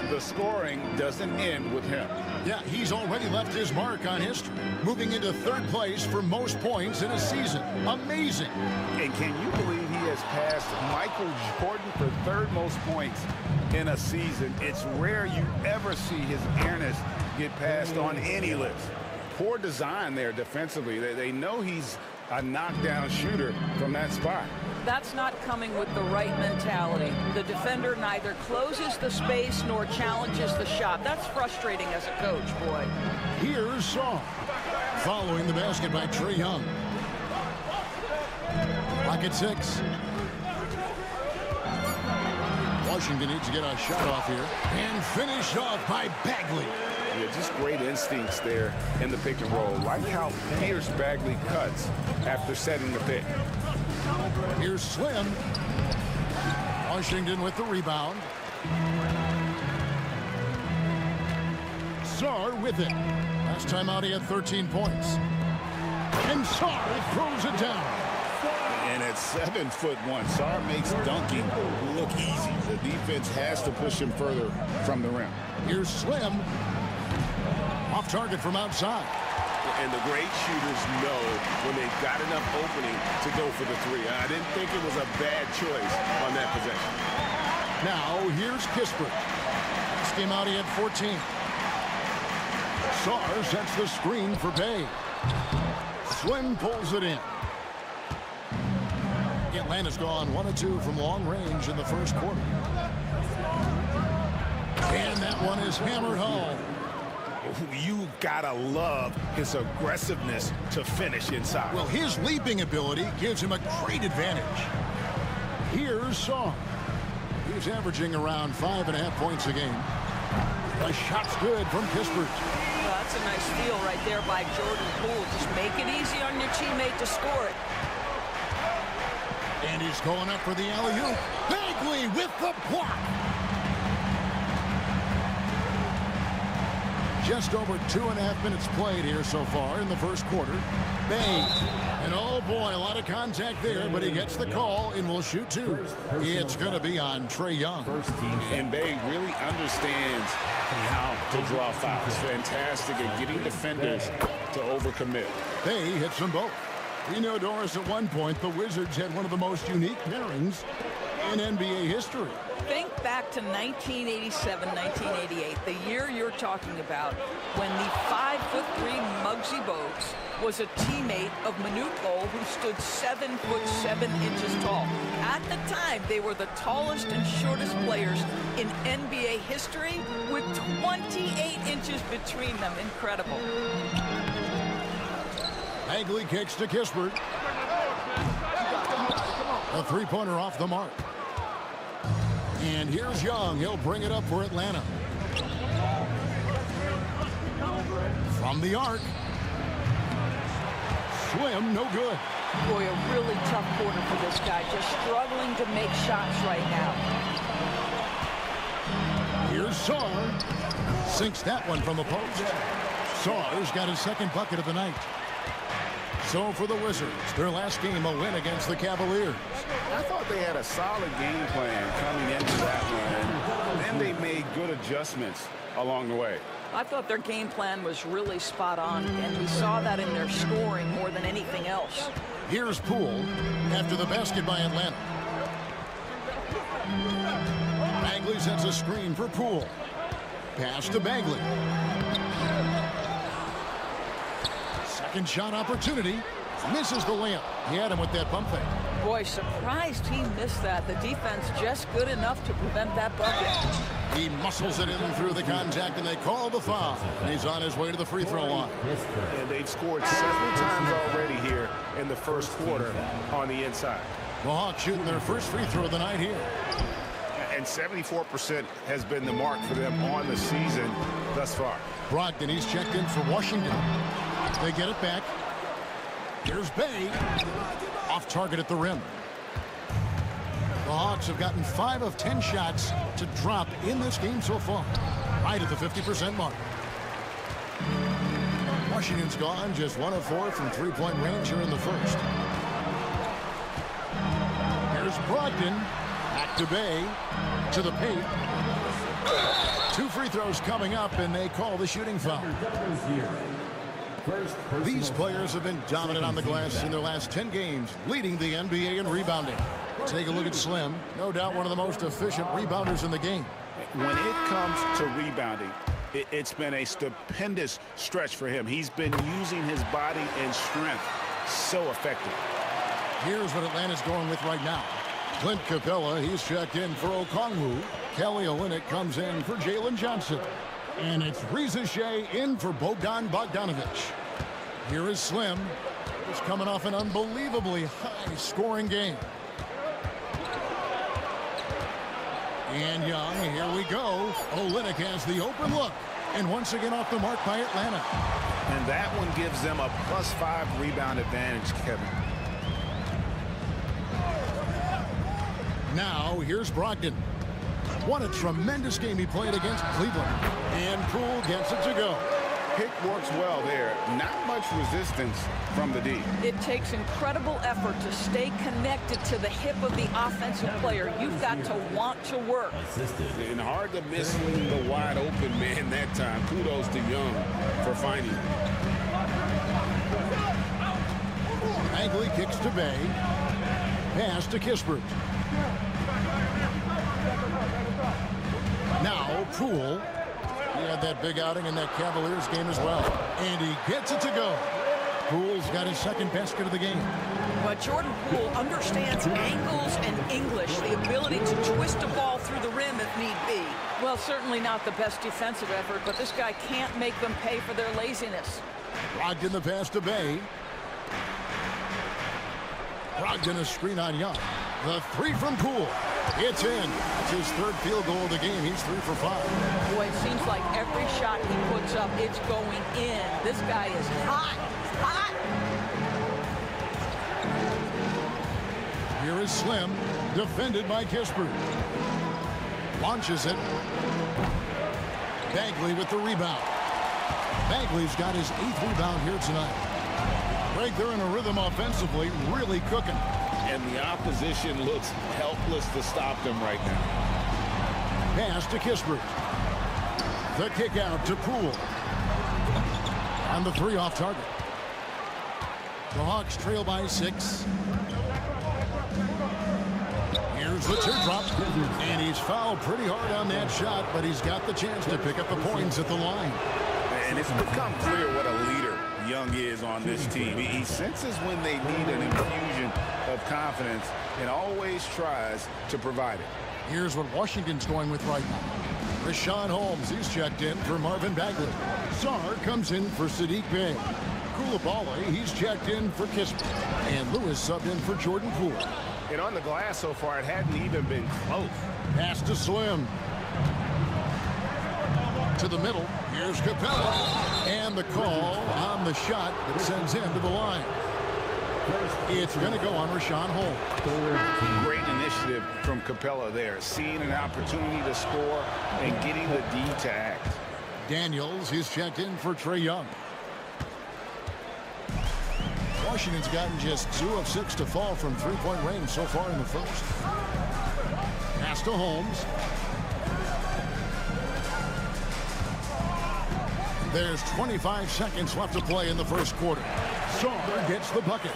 The scoring doesn't end with him. Yeah, he's already left his mark on history, moving into 3rd place for most points in a season. Amazing. And can you believe he has passed Michael Jordan for 3rd most points in a season? It's rare you ever see his airness get passed on any list. Poor design there defensively. They know he's a knockdown shooter from that spot. That's not coming with the right mentality. The defender neither closes the space nor challenges the shot. That's frustrating as a coach, boy. Here's Sarr, following the basket by Trae Young. Clock at 6. Washington needs to get a shot off here. And finish off by Bagley. Yeah, just great instincts there in the pick and roll. Like how Pierce Bagley cuts after setting the pick. Here's Slim. Washington with the rebound. Sarr with it. Last time out he had 13 points. And Sarr throws it down. And at 7'1", Sarr makes dunking look easy. The defense has to push him further from the rim. Here's Slim. Off target from outside. And the great shooters know when they've got enough opening to go for the 3. I didn't think it was a bad choice on that possession. Now here's Kispert. Last game out he had 14. Sarr sets the screen for Bay. Slim pulls it in. Atlanta's gone 1 of 2 from long range in the 1st quarter. And that one is hammered home. You gotta love his aggressiveness to finish inside. Well, his leaping ability gives him a great advantage. Here's Sarr. He's averaging around 5.5 points a game. The shot's good from Kispert. Well, that's a nice steal right there by Jordan Poole. Just make it easy on your teammate to score it. And he's going up for the alley-oop. Bagley with the block. Just over 2.5 minutes played here so far in the first quarter. Bay. And oh boy, a lot of contact there, but he gets the call and will shoot two. It's going to be on Trae Young. And Bay really understands how to draw fouls. Fantastic at getting defenders to overcommit. Bay hits them both. We know, Doris, at one point, the Wizards had one of the most unique pairings in NBA history. Think back to 1987, 1988, the year you're talking about, when the 5'3" Muggsy Bogues was a teammate of Manute Bol, who stood 7'7" tall. At the time, they were the tallest and shortest players in NBA history, with 28 inches between them. Incredible. Bagley kicks to Kispert. A three-pointer off the mark. And here's Young. He'll bring it up for Atlanta. From the arc. Slim, no good. Boy, a really tough quarter for this guy. Just struggling to make shots right now. Here's Saar. Sinks that one from the post. Saar's got his second bucket of the night. So for the Wizards, their last game, a win against the Cavaliers. I thought they had a solid game plan coming into that one, and then they made good adjustments along the way. I thought their game plan was really spot on, and we saw that in their scoring more than anything else. Here's Poole after the basket by Atlanta. Bagley sets a screen for Poole. Pass to Bagley. Second shot opportunity. Misses the layup. He had him with that pump fake. Boy, surprised he missed that. The defense just good enough to prevent that bucket. He muscles it in through the contact, and they call the foul. And he's on his way to the free throw line. And they've scored several times already here in the first quarter on the inside. The Hawks shooting their first free throw of the night here. And 74% has been the mark for them on the season thus far. Brogdon, he's checked in for Washington. They get it back. Here's Bay. Off target at the rim. The Hawks have gotten 5 of 10 shots to drop in this game so far. Right at the 50% mark. Washington's gone just 1 of 4 from three-point range here in the first. Here's Brogdon. Back to Bay. To the paint. 2 free throws coming up, and they call the shooting foul. These players have been dominant on the glass in their last 10 games, leading the NBA in rebounding. Take a look at Slim. No doubt one of the most efficient rebounders in the game. When it comes to rebounding, it's been a stupendous stretch for him. He's been using his body and strength so effective. Here's what Atlanta's going with right now. Clint Capella, he's checked in for Okongwu. Kelly Olynyk comes in for Jalen Johnson. And it's Riza Shea in for Bogdan Bogdanovic. Here is Slim. He's coming off an unbelievably high-scoring game. And Young, here we go. Olynyk has the open look. And once again off the mark by Atlanta. And that one gives them a +5 rebound advantage, Kevin. Now, here's Brogdon. What a tremendous game he played against Cleveland. And Poole gets it to go. Pick works well there. Not much resistance from the D. It takes incredible effort to stay connected to the hip of the offensive player. You've got to want to work. And hard to miss the wide open man that time. Kudos to Young for finding it. Bagley kicks to Bay. Pass to Kispert. Now Poole. He had that big outing in that Cavaliers game as well. And he gets it to go. Poole's got his second basket of the game. But Jordan Poole understands angles and English, the ability to twist a ball through the rim if need be. Well, certainly not the best defensive effort, but this guy can't make them pay for their laziness. Brogdon the pass to Bay. Brogdon a screen on Young. The three from Poole. It's in. It's his third field goal of the game. He's 3 for 5. Boy, it seems like every shot he puts up, it's going in. This guy is hot. Hot. Here is Slim, defended by Kispert. Launches it. Bagley with the rebound. Bagley's got his 8th rebound here tonight. Greg, they're in a rhythm offensively, really cooking. And the opposition looks helpless to stop them right now. Pass to Kispert. The kick out to Poole. On the 3 off target. The Hawks trail by 6. Here's the teardrop. And he's fouled pretty hard on that shot, but he's got the chance to pick up the points at the line. And it's become clear what a leader Young is on this team. He senses when they need an infusion of confidence and always tries to provide it. Here's what Washington's going with right now. Rashawn Holmes, he's checked in for Marvin Bagley. Sarr comes in for Sadiq Bey. Coulibaly, he's checked in for Kispert. And Lewis subbed in for Jordan Poole. And on the glass so far, it hadn't even been close. Pass to Slim. To the middle. Here's Capella. And the call on the shot that sends him to the line. It's going to go on Rashawn Holmes. Great initiative from Capella there. Seeing an opportunity to score and getting the D to act. Daniels, he's checked in for Trae Young. Washington's gotten just 2 of 6 to fall from 3-point range so far in the first. Pass to Holmes. There's 25 seconds left to play in the first quarter. Sarr gets the bucket.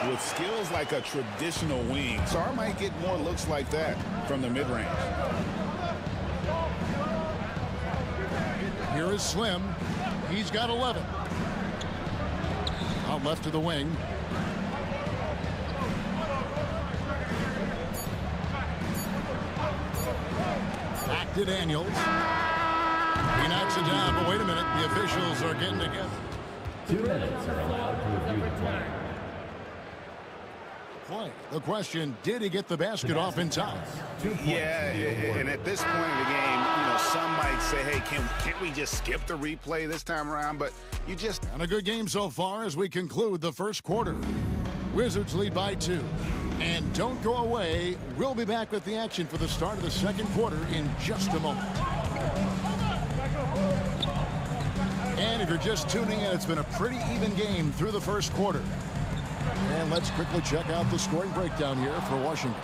With skills like a traditional wing, Sarr might get more looks like that from the mid-range. Here is Slim. He's got 11. Out left to the wing. Back to Daniels. He knocks it down, but wait a minute. The officials are getting together. 2 minutes are allowed to review the play. Play. The question, did he get the basket off in time? Yeah, and at this point in the game, you know, some might say, hey, can't we just skip the replay this time around? But you just... And a good game so far as we conclude the first quarter. Wizards lead by 2. And don't go away. We'll be back with the action for the start of the second quarter in just a moment. And if you're just tuning in, it's been a pretty even game through the first quarter. And let's quickly check out the scoring breakdown here for Washington.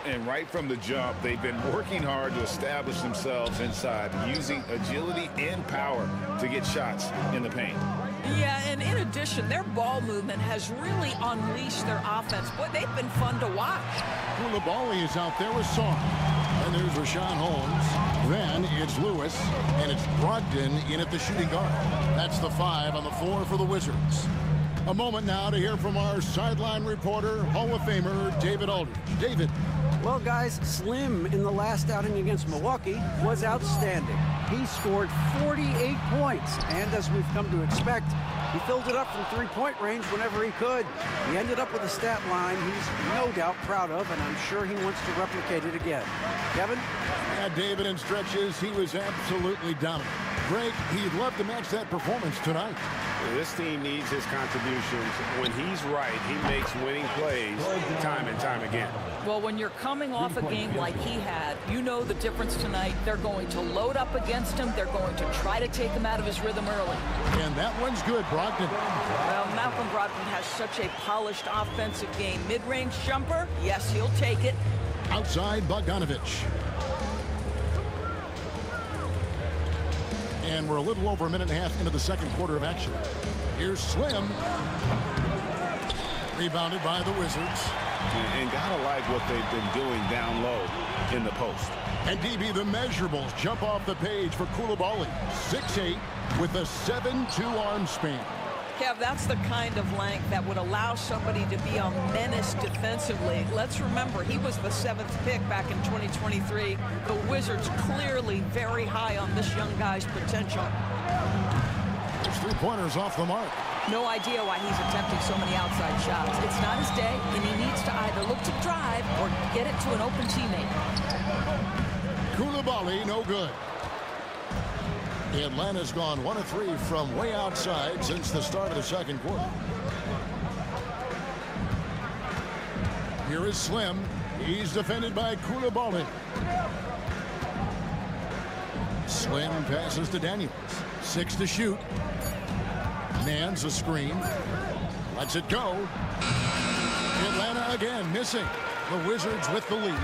And right from the jump, they've been working hard to establish themselves inside, using agility and power to get shots in the paint. Yeah, and in addition, their ball movement has really unleashed their offense. Boy, they've been fun to watch. Coulibaly is out there with Sarr. And there's Rashawn Holmes. Then it's Lewis, and it's Brogdon in at the shooting guard. That's the 5 on the floor for the Wizards. A moment now to hear from our sideline reporter, Hall of Famer David Aldridge. David. Well, guys, Slim in the last outing against Milwaukee was outstanding. He scored 48 points, and as we've come to expect, he filled it up from 3-point range whenever he could. He ended up with a stat line he's no doubt proud of, and I'm sure he wants to replicate it again. Kevin? Yeah, David, in stretches, he was absolutely dominant. Greg, he'd love to match that performance tonight. This team needs his contributions. When he's right, he makes winning plays time and time again. Well, when you're coming off a game like he had, you know the difference tonight. They're going to load up against him. They're going to try to take him out of his rhythm early. And that one's good, Brogdon. Well, Malcolm Brogdon has such a polished offensive game. Mid-range jumper, yes, he'll take it. Outside, Bogdanovich. And we're a little over a minute and a half into the second quarter of action. Here's Slim. Rebounded by the Wizards. And gotta like what they've been doing down low in the post. And DB, the measurables jump off the page for Coulibaly. 6'8" with a 7'2" arm span. Kev, that's the kind of length that would allow somebody to be a menace defensively. Let's remember, he was the 7th pick back in 2023. The Wizards clearly very high on this young guy's potential. There's 3-pointers off the mark. No idea why he's attempting so many outside shots. It's not his day, and he needs to either look to drive or get it to an open teammate. Coulibaly, no good. Atlanta's gone 1 of 3 from way outside since the start of the second quarter. Here is Slim. He's defended by Coulibaly. Slim passes to Daniels. 6 to shoot. Mans a screen. Lets it go. Atlanta again missing. The Wizards with the lead.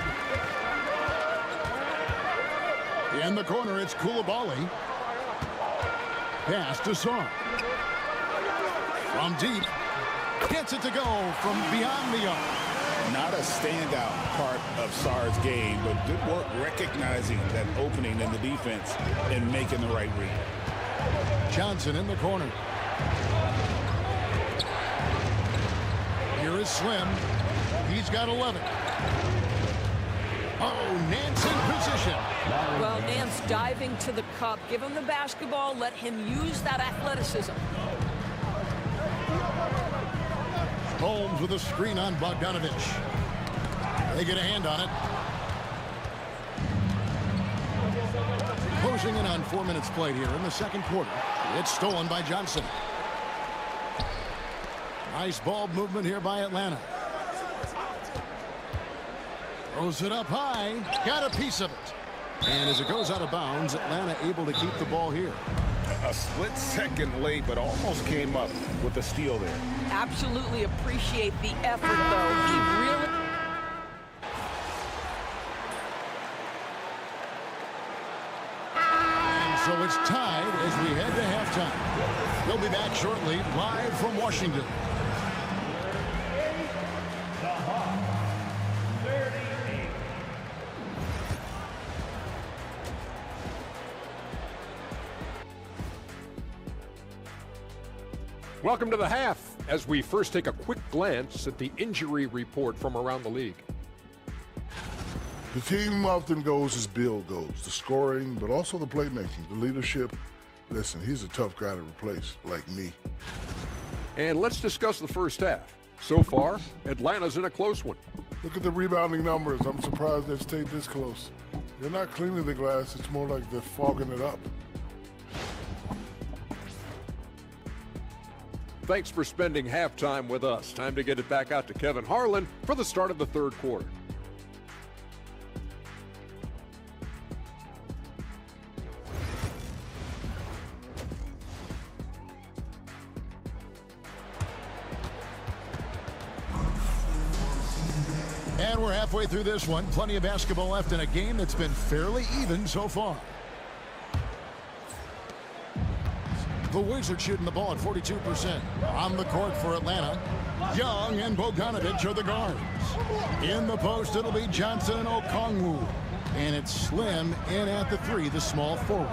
In the corner, it's Coulibaly. Pass to Sarr. From deep. Gets it to go from beyond the arc. Not a standout part of Sarr's game, but good work recognizing that opening in the defense and making the right read. Johnson in the corner. Here is Slim. He's got 11. Oh, Nance in position. Well, Nance diving to the cup. Give him the basketball. Let him use that athleticism. Holmes with a screen on Bogdanovich. They get a hand on it. Closing in on 4 minutes played here in the second quarter. It's stolen by Johnson. Nice ball movement here by Atlanta. Throws it up high. Got a piece of it. And as it goes out of bounds, Atlanta able to keep the ball here. A split second late, but almost came up with a steal there. Absolutely appreciate the effort, though. He really... And so it's tied as we head to halftime. We'll be back shortly, live from Washington. Welcome to the half, as we first take a quick glance at the injury report from around the league. The team often goes as Bill goes, the scoring, but also the playmaking, the leadership. Listen, he's a tough guy to replace, like me. And let's discuss the first half. So far, Atlanta's in a close one. Look at the rebounding numbers. I'm surprised they've stayed this close. They're not cleaning the glass. It's more like they're fogging it up. Thanks for spending halftime with us. Time to get it back out to Kevin Harlan for the start of the third quarter. And we're halfway through this one. Plenty of basketball left in a game that's been fairly even so far. The Wizards shooting the ball at 42%. On the court for Atlanta, Young and Bogdanovich are the guards. In the post, it'll be Johnson and Okongwu. And it's Slim in at the 3, the small forward.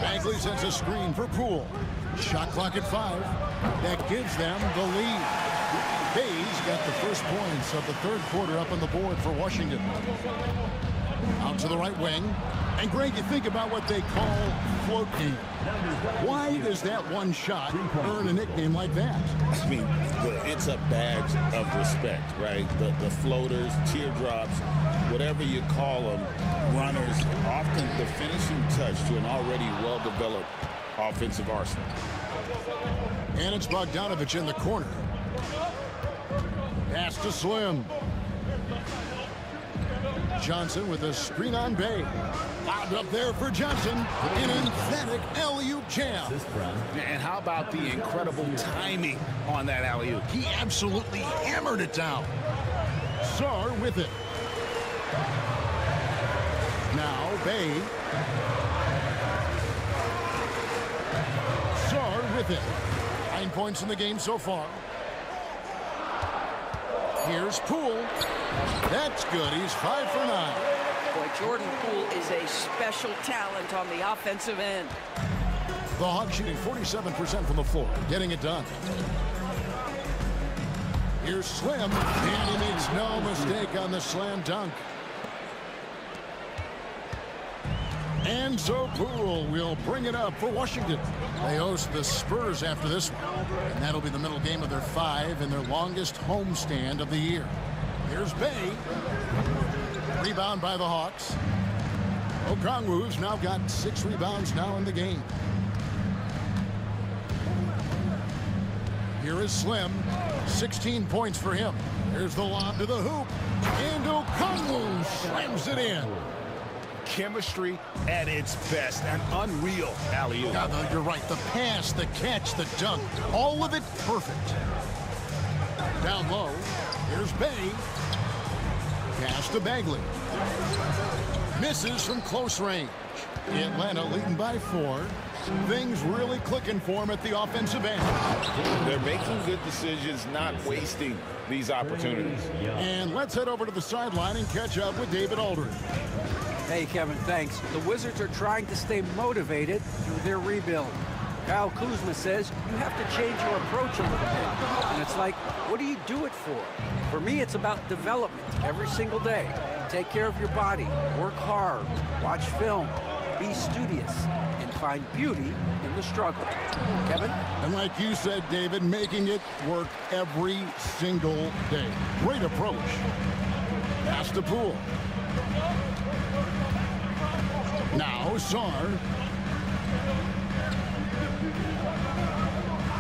Bagley sends a screen for Poole. Shot clock at 5. That gives them the lead. Hayes got the first points of the third quarter up on the board for Washington. Out to the right wing. And Greg, you think about what they call float game. Why does that one shot earn a nickname like that? I mean, it's a badge of respect, right? The floaters, teardrops, whatever you call them, runners, often the finishing touch to an already well-developed offensive arsenal. And it's Bogdanovich in the corner. Pass to Slim. Johnson with a screen on Bay. Lobbed up there for Johnson. An emphatic alley-oop jam. And how about the incredible timing on that alley-oop? He absolutely hammered it down. Sarr with it. Now Bay. Sarr with it. 9 points in the game so far. Here's Poole. That's good. He's 5 for 9. Boy, Jordan Poole is a special talent on the offensive end. The Hawks shooting 47% from the floor, getting it done. Here's Slim, and he makes no mistake on the slam dunk. And so Poole will bring it up for Washington. They host the Spurs after this one, and that'll be the middle game of their 5 and their longest homestand of the year. Here's Bay. Rebound by the Hawks. Okongwu's now got 6 rebounds now in the game. Here is Slim. 16 points for him. Here's the lob to the hoop. And Okongwu slams it in. chemistry at its best. An unreal alley-oop. Yeah, though, you're right. The pass, the catch, the dunk, all of it perfect. Down low, here's Bay. Pass to Bagley. Misses from close range. Atlanta leading by 4. Things really clicking for him at the offensive end. They're making good decisions, not wasting these opportunities. And let's head over to the sideline and catch up with David Aldridge. Hey, Kevin, thanks. The Wizards are trying to stay motivated through their rebuild. Kyle Kuzma says you have to change your approach a little bit. And it's like, what do you do it for? For me, it's about development every single day. Take care of your body, work hard, watch film, be studious, and find beauty in the struggle. Kevin? And like you said, David, making it work every single day. Great approach. Pass to Poole. Now Sarr.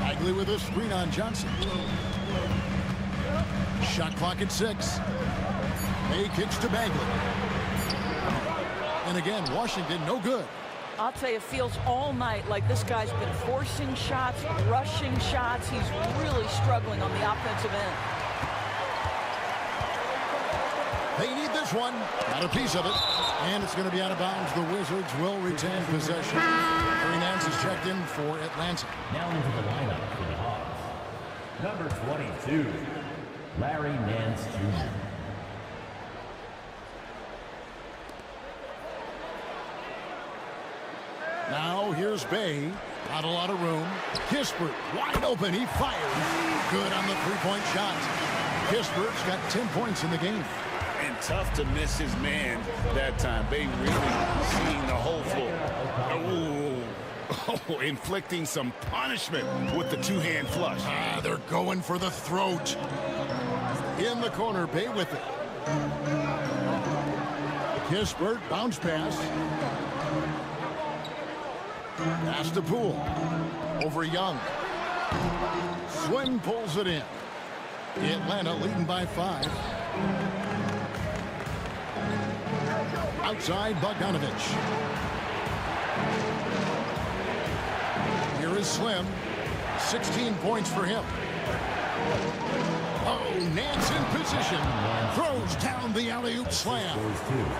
Bagley with a screen on Johnson. Shot clock at 6. Bay kicks to Bagley. And again, Washington no good. I'll tell you, it feels all night like this guy's been forcing shots, rushing shots. He's really struggling on the offensive end. They need this one. Got a piece of it. And it's going to be out of bounds. The Wizards will retain possession. Larry Nance is checked in for Atlanta. Now into the lineup for the Hawks. Number 22, Larry Nance Jr. Now here's Bay. Not a lot of room. Kispert wide open. He fires. Good on the three-point shot. Kispert's got 10 points in the game. And tough to miss his man that time. Bay really seeing the whole floor. Oh, inflicting some punishment with the two-hand flush. They're going for the throat. In the corner, Bay with it. Kispert, bounce pass. Pass to Poole. Over Young. Swing pulls it in. Atlanta leading by 5. Outside, Bogdanovich. Here is Slim. 16 points for him. Oh, Nance in position. Throws down the alley-oop slam.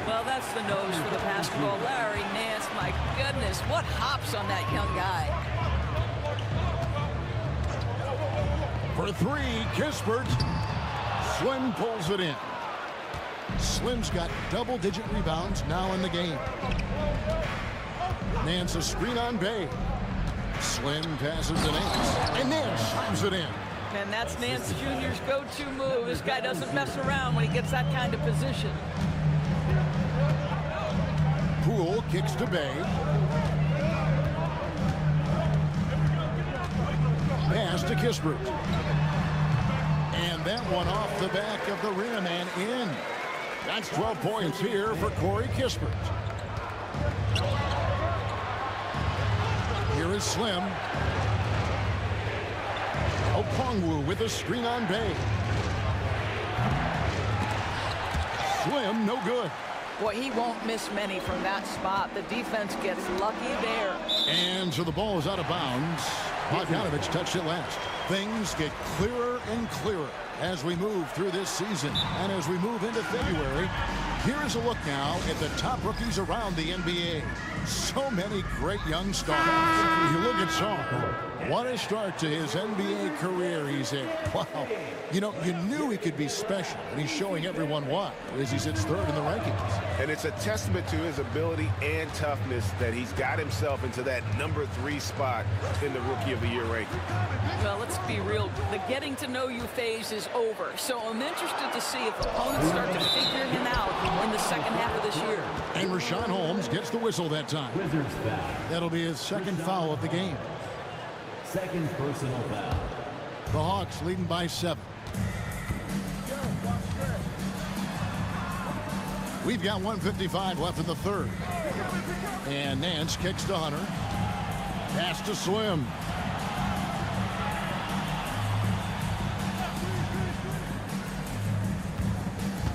Well, that's the nose for the basketball. Larry Nance, my goodness, what hops on that young guy. For 3, Kispert. Slim pulls it in. Slim's got double-digit rebounds now in the game. Nance a screen on Bay. Slim passes to Nance. And Nance slams it in. And that's Nance Jr.'s go-to move. This guy doesn't mess around when he gets that kind of position. Poole kicks to Bay. Pass to Kispert. And that one off the back of the rim and in. That's 12 points here for Corey Kispert. Here is Slim. Okongwu with a screen on Bay. Slim, no good. Boy, he won't miss many from that spot. The defense gets lucky there. And so the ball is out of bounds. Bogdanovich touched it last. Things get clearer and clearer as we move through this season. And as we move into February, here's a look now at the top rookies around the NBA. So many great young stars. You look at Sarr. What a start to his NBA career he's in. Wow. You know, you knew he could be special, and he's showing everyone why as he sits 3rd in the rankings. And it's a testament to his ability and toughness that he's got himself into that number 3 spot in the Rookie of the Year ranking. Well, let's be real. The getting to know you phase is over. So I'm interested to see if opponents start to figure him out in the second half of this year. And Rashawn Holmes gets the whistle that time. Wizards foul. That'll be his second foul of the game. Second personal foul. The Hawks leading by 7. We've got 1:55 left in the 3rd. And Nance kicks to Hunter. Pass to Slim.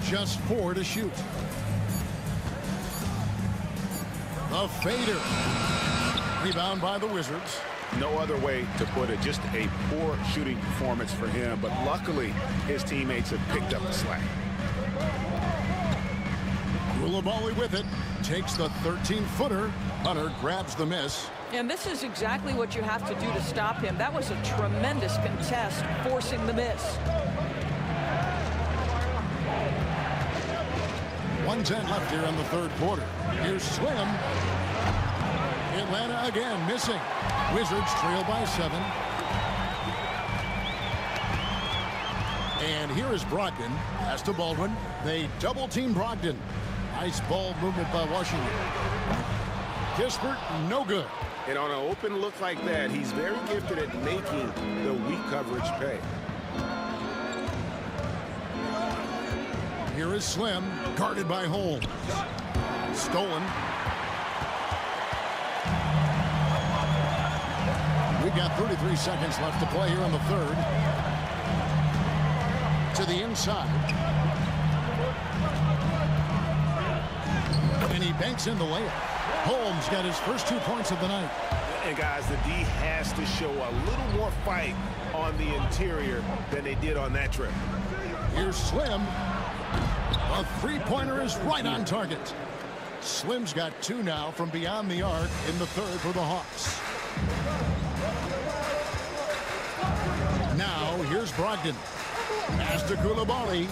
Just 4 to shoot. The fader. Rebound by the Wizards. No other way to put it. Just a poor shooting performance for him. But luckily, his teammates have picked up the slack. Coulibaly with it. Takes the 13-footer. Hunter grabs the miss. And this is exactly what you have to do to stop him. That was a tremendous contest, forcing the miss. 1:10 left here in the third quarter. Here's Slim. Atlanta again missing. Wizards trail by 7. And here is Brogdon. Pass to Baldwin. They double-team Brogdon. Nice ball movement by Washington. Kispert, no good. And on an open look like that, he's very gifted at making the weak coverage pay. Here is Slim, guarded by Holmes. Stolen. We've got 33 seconds left to play here in the third. To the inside. And he banks in the layup. Holmes got his first 2 points of the night. And guys, the D has to show a little more fight on the interior than they did on that trip. Here's Slim. A three-pointer is right on target. Slim's got 2 now from beyond the arc in the third for the Hawks. Now, here's Brogdon. Pass to Coulibaly.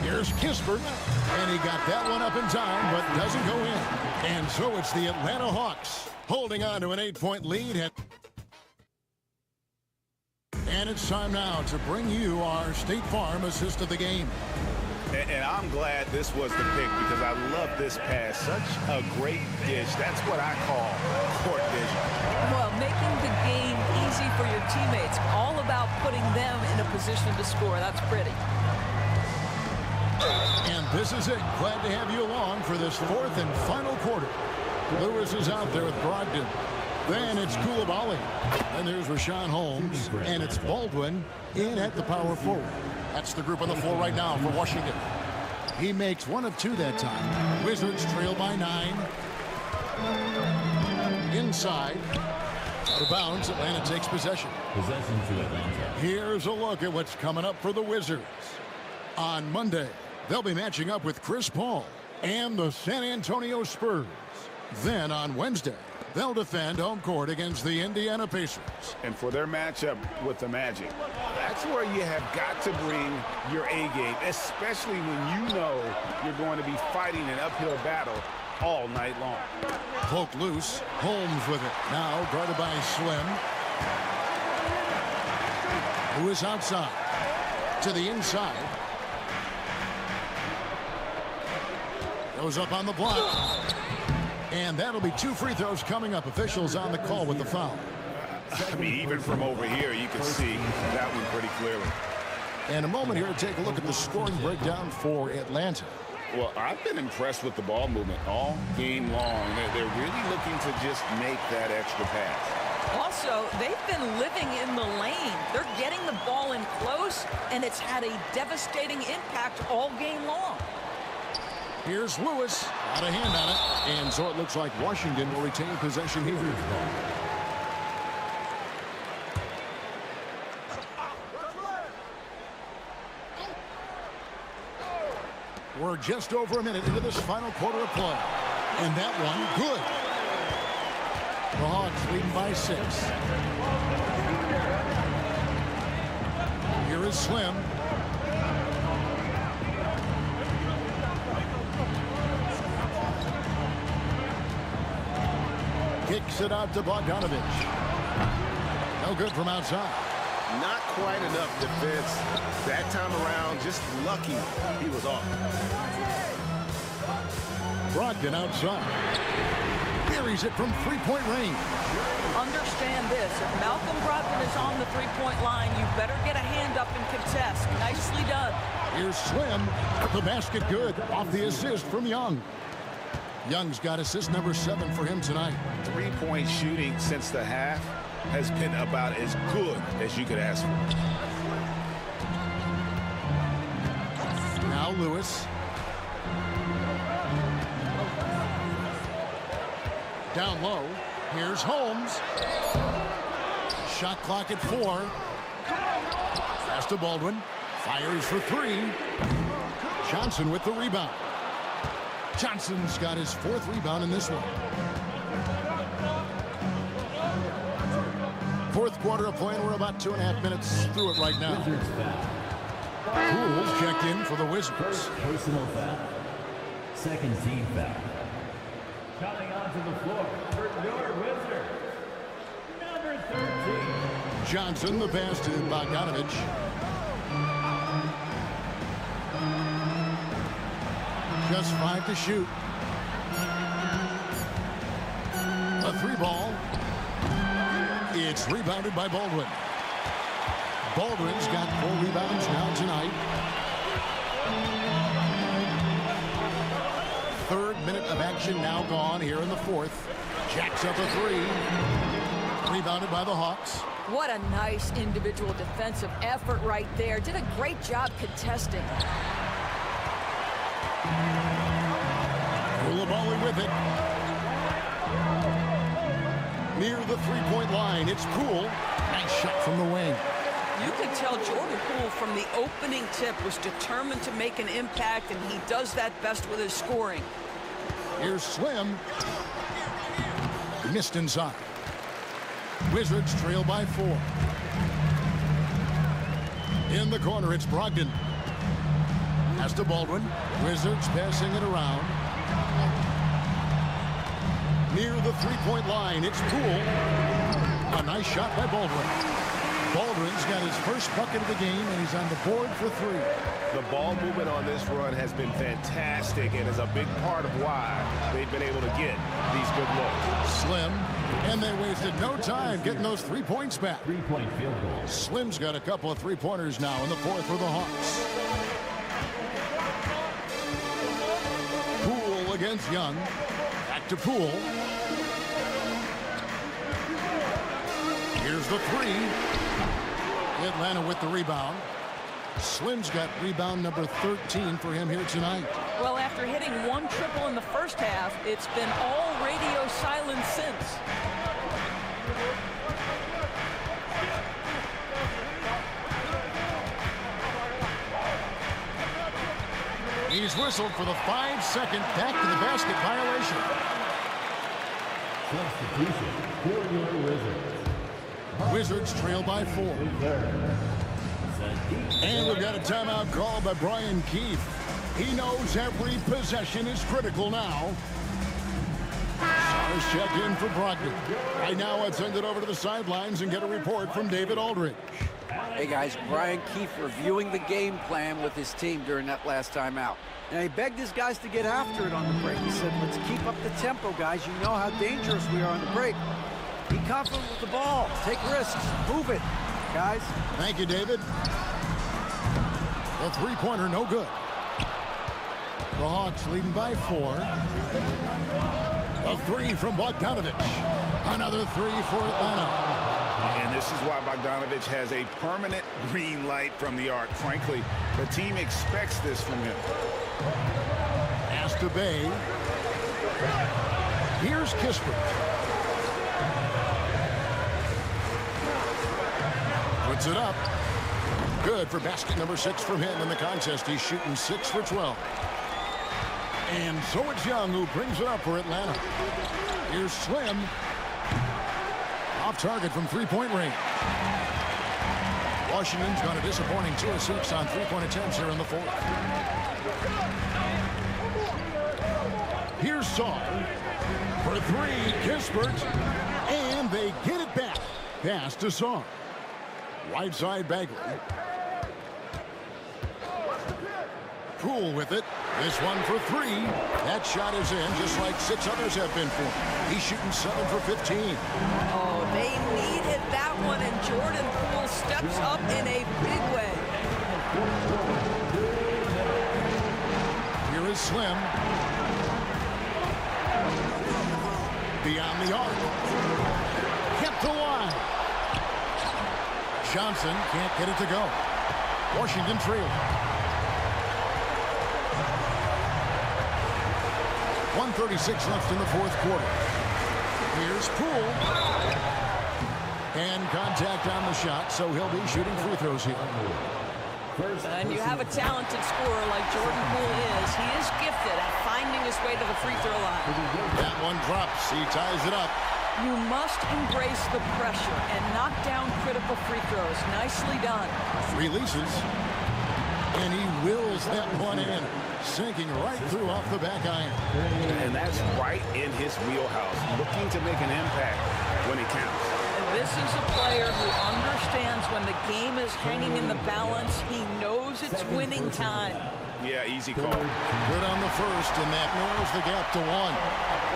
Here's Kispert. And he got that one up in time, but doesn't go in. And so it's the Atlanta Hawks holding on to an 8-point lead. And it's time now to bring you our State Farm assist of the game. And I'm glad this was the pick because I love this pass. Such a great dish. That's what I call court vision. Well, making the game easy for your teammates. All about putting them in a position to score. That's pretty. And this is it. Glad to have you along for this fourth and final quarter. Lewis is out there with Brogdon. Then it's Coulibaly. And there's Rashawn Holmes. And it's Baldwin in at the power forward. That's the group on the floor right now for Washington. He makes 1 of 2 that time. Wizards trail by 9. Inside. Out of bounds. Atlanta takes possession. Possession to Atlanta. Here's a look at what's coming up for the Wizards. On Monday, they'll be matching up with Chris Paul and the San Antonio Spurs. Then on Wednesday, they'll defend home court against the Indiana Pacers. And for their matchup with the Magic, that's where you have got to bring your A game, especially when you know you're going to be fighting an uphill battle all night long. Poke loose. Holmes with it. Now guarded by Slim. Who is outside. To the inside. Goes up on the block. And that'll be 2 free throws coming up. Officials on the call with the foul. I mean, even from over here, you can see that one pretty clearly. And a moment here to take a look at the scoring breakdown for Atlanta. Well, I've been impressed with the ball movement all game long. They're really looking to just make that extra pass. Also, they've been living in the lane. They're getting the ball in close, and it's had a devastating impact all game long. Here's Lewis. Got a hand on it. And so it looks like Washington will retain possession here. We're just over a minute into this final quarter of play. And that one, good. The Hawks leading by 6. Here is Slim. Kicks it out to Bogdanovich. No good from outside. Not quite enough defense. That time around, just lucky he was off. Brogdon outside. Buries it from three-point range. Understand this. If Malcolm Brogdon is on the three-point line, you better get a hand up and contest. Nicely done. Here's Slim. The basket good. Off the assist from Young. Young's got assist number 7 for him tonight. Three-point shooting since the half has been about as good as you could ask for. Now Lewis. Down low. Here's Holmes. Shot clock at 4. Pass to Baldwin. Fires for 3. Johnson with the rebound. Johnson's got his 4th rebound in this one. 4th quarter of play, and we're about 2.5 minutes through it right now. Poole checked in for the Wizards. Personal foul. Second team foul. Coming onto the floor for your Wizards, number 13. Johnson, the pass to Bogdanovich. Just 5 to shoot. A 3 ball. It's rebounded by Baldwin. Baldwin's got 4 rebounds now tonight. 3rd minute of action now gone here in the 4th. Jacks up a 3. Rebounded by the Hawks. What a nice individual defensive effort right there. Did a great job contesting. Koulibaly with it. Near the 3-point line, it's Poole. Nice shot from the wing. You could tell Jordan Poole from the opening tip was determined to make an impact, and he does that best with his scoring. Here's Slim. Missed inside. Wizards trail by 4. In the corner, it's Brogdon. Pass to Baldwin. Wizards passing it around. Near the 3-point line, it's Poole. A nice shot by Baldwin. Baldwin's got his first bucket of the game, and he's on the board for 3. The ball movement on this run has been fantastic and is a big part of why they've been able to get these good looks. Slim, and they wasted no time getting those 3 points back. 3-point field goal. Slim's got a couple of 3-pointers now in the 4th for the Hawks. Poole against Young. Back to Poole. Here's the 3. Atlanta with the rebound. Slim's got rebound number 13 for him here tonight. Well, after hitting 1 triple in the first half, it's been all radio silence since. He's whistled for the 5-second back to the basket violation. Substitution for your Wizards. Wizards trail by 4. And we've got a timeout called by Brian Keefe. He knows every possession is critical now. Stars check in for Brogdon. Right now, let's send it over to the sidelines and get a report from David Aldridge. Hey guys, Brian Keefe reviewing the game plan with his team during that last timeout. And he begged his guys to get after it on the break. He said, let's keep up the tempo, guys. You know how dangerous we are on the break. Be confident with the ball. Take risks. Move it, guys. Thank you, David. The 3-pointer, no good. The Hawks leading by 4. A 3 from Bogdanovich. Another 3 for Atlanta. And this is why Bogdanovich has a permanent green light from the arc. Frankly, the team expects this from him. Pass to Bay. Here's Kispert. Puts it up. Good for basket number 6 from him in the contest. He's shooting 6 for 12. And so it's Young who brings it up for Atlanta. Here's Slim. Off target from 3-point range. Washington's got a disappointing 2 of 6 on 3-point attempts here in the 4th. Here's Saul for 3. Kispert. And they get it back. Pass to Saul. Right side Bagley. Poole with it. This one for 3. That shot is in, just like 6 others have been for him. He's shooting 7 for 15. Oh, they needed that one, and Jordan Poole steps up in a big way. Here is Slim. Beyond the arc. Kept alive. Johnson can't get it to go. Washington trails. 1:36 left in the 4th quarter. Here's Poole. And contact on the shot, so he'll be shooting free throws here. And you have a talented scorer like Jordan Poole is. He is gifted at finding his way to the free throw line. That one drops. He ties it up. You must embrace the pressure and knock down critical free throws. Nicely done. Releases. And he wills that one in, sinking right through off the back iron. And that's right in his wheelhouse, looking to make an impact when it counts. This is a player who understands when the game is hanging in the balance. He knows it's winning time. Yeah, easy call. Good on the first, and that narrows the gap to 1.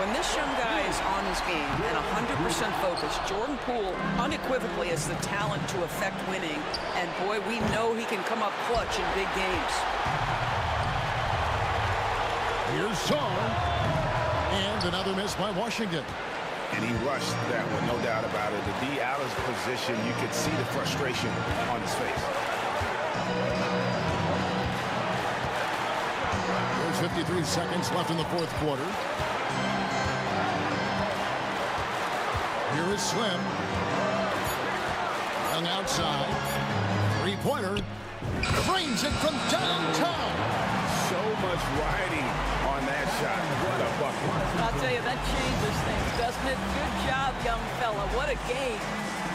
When this young guy is on his game and 100% focused, Jordan Poole unequivocally has the talent to affect winning. And boy, we know he can come up clutch in big games. Here's Song. And another miss by Washington. And he rushed that one, no doubt about it. The D out of position, you could see the frustration on his face. There's 53 seconds left in the fourth quarter. Here is Slim. Young outside. Three-pointer. Frames it from downtown. So much riding on that shot. What a bucket. I'll tell you, that changes things, doesn't it? Good job, young fella. What a game.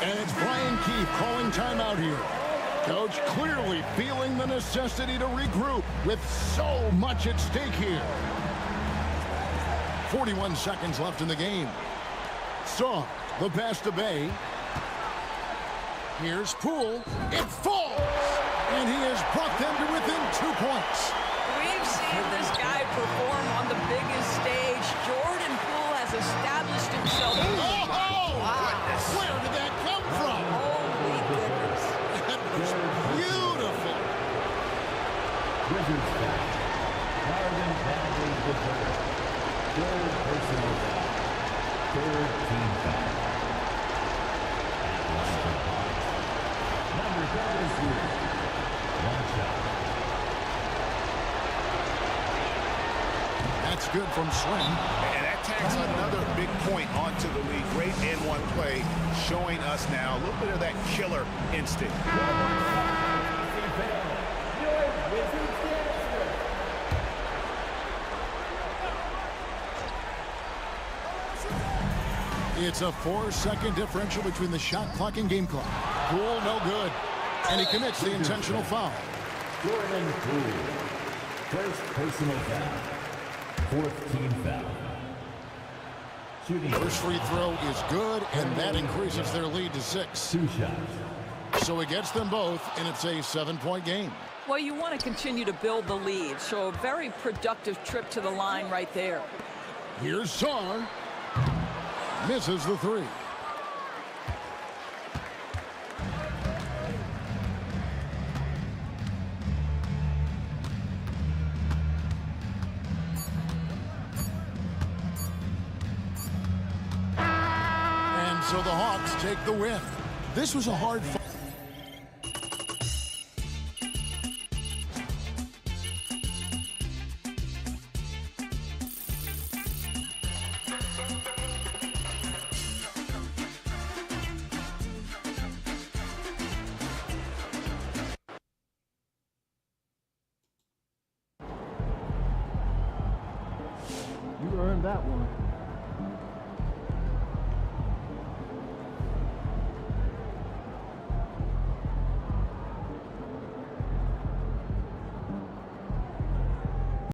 And it's Brian Keefe calling timeout here. Coach clearly feeling the necessity to regroup with so much at stake here. 41 seconds left in the game. Song, the pass to Bay. Here's Poole. It falls! And he has brought them to within 2 points. We've seen this guy perform on the biggest stage. Jordan Poole has established himself. Oh, wow. Where did that come from? Holy goodness. That was beautiful. Wizards foul. Marvin Bagley the third. Third personal foul. Third team foul. Atlanta Hawks. Number 33. One shot. That's good from Slim. And that tacks another big point onto the league. Great N1 play, showing us now a little bit of that killer instinct. It's a 4-second differential between the shot clock and game clock. Poole, no good. And he commits the intentional foul. Jordan Poole. First personal foul. Fourth team foul. Shooting. First free throw is good, and that increases their lead to 6. 2 shots. So it gets them both, and it's a 7-point game. Well, you want to continue to build the lead, so a very productive trip to the line right there. Here's Song. Misses the 3. And so the Hawks take the win. This was a hard fight. You earned that one.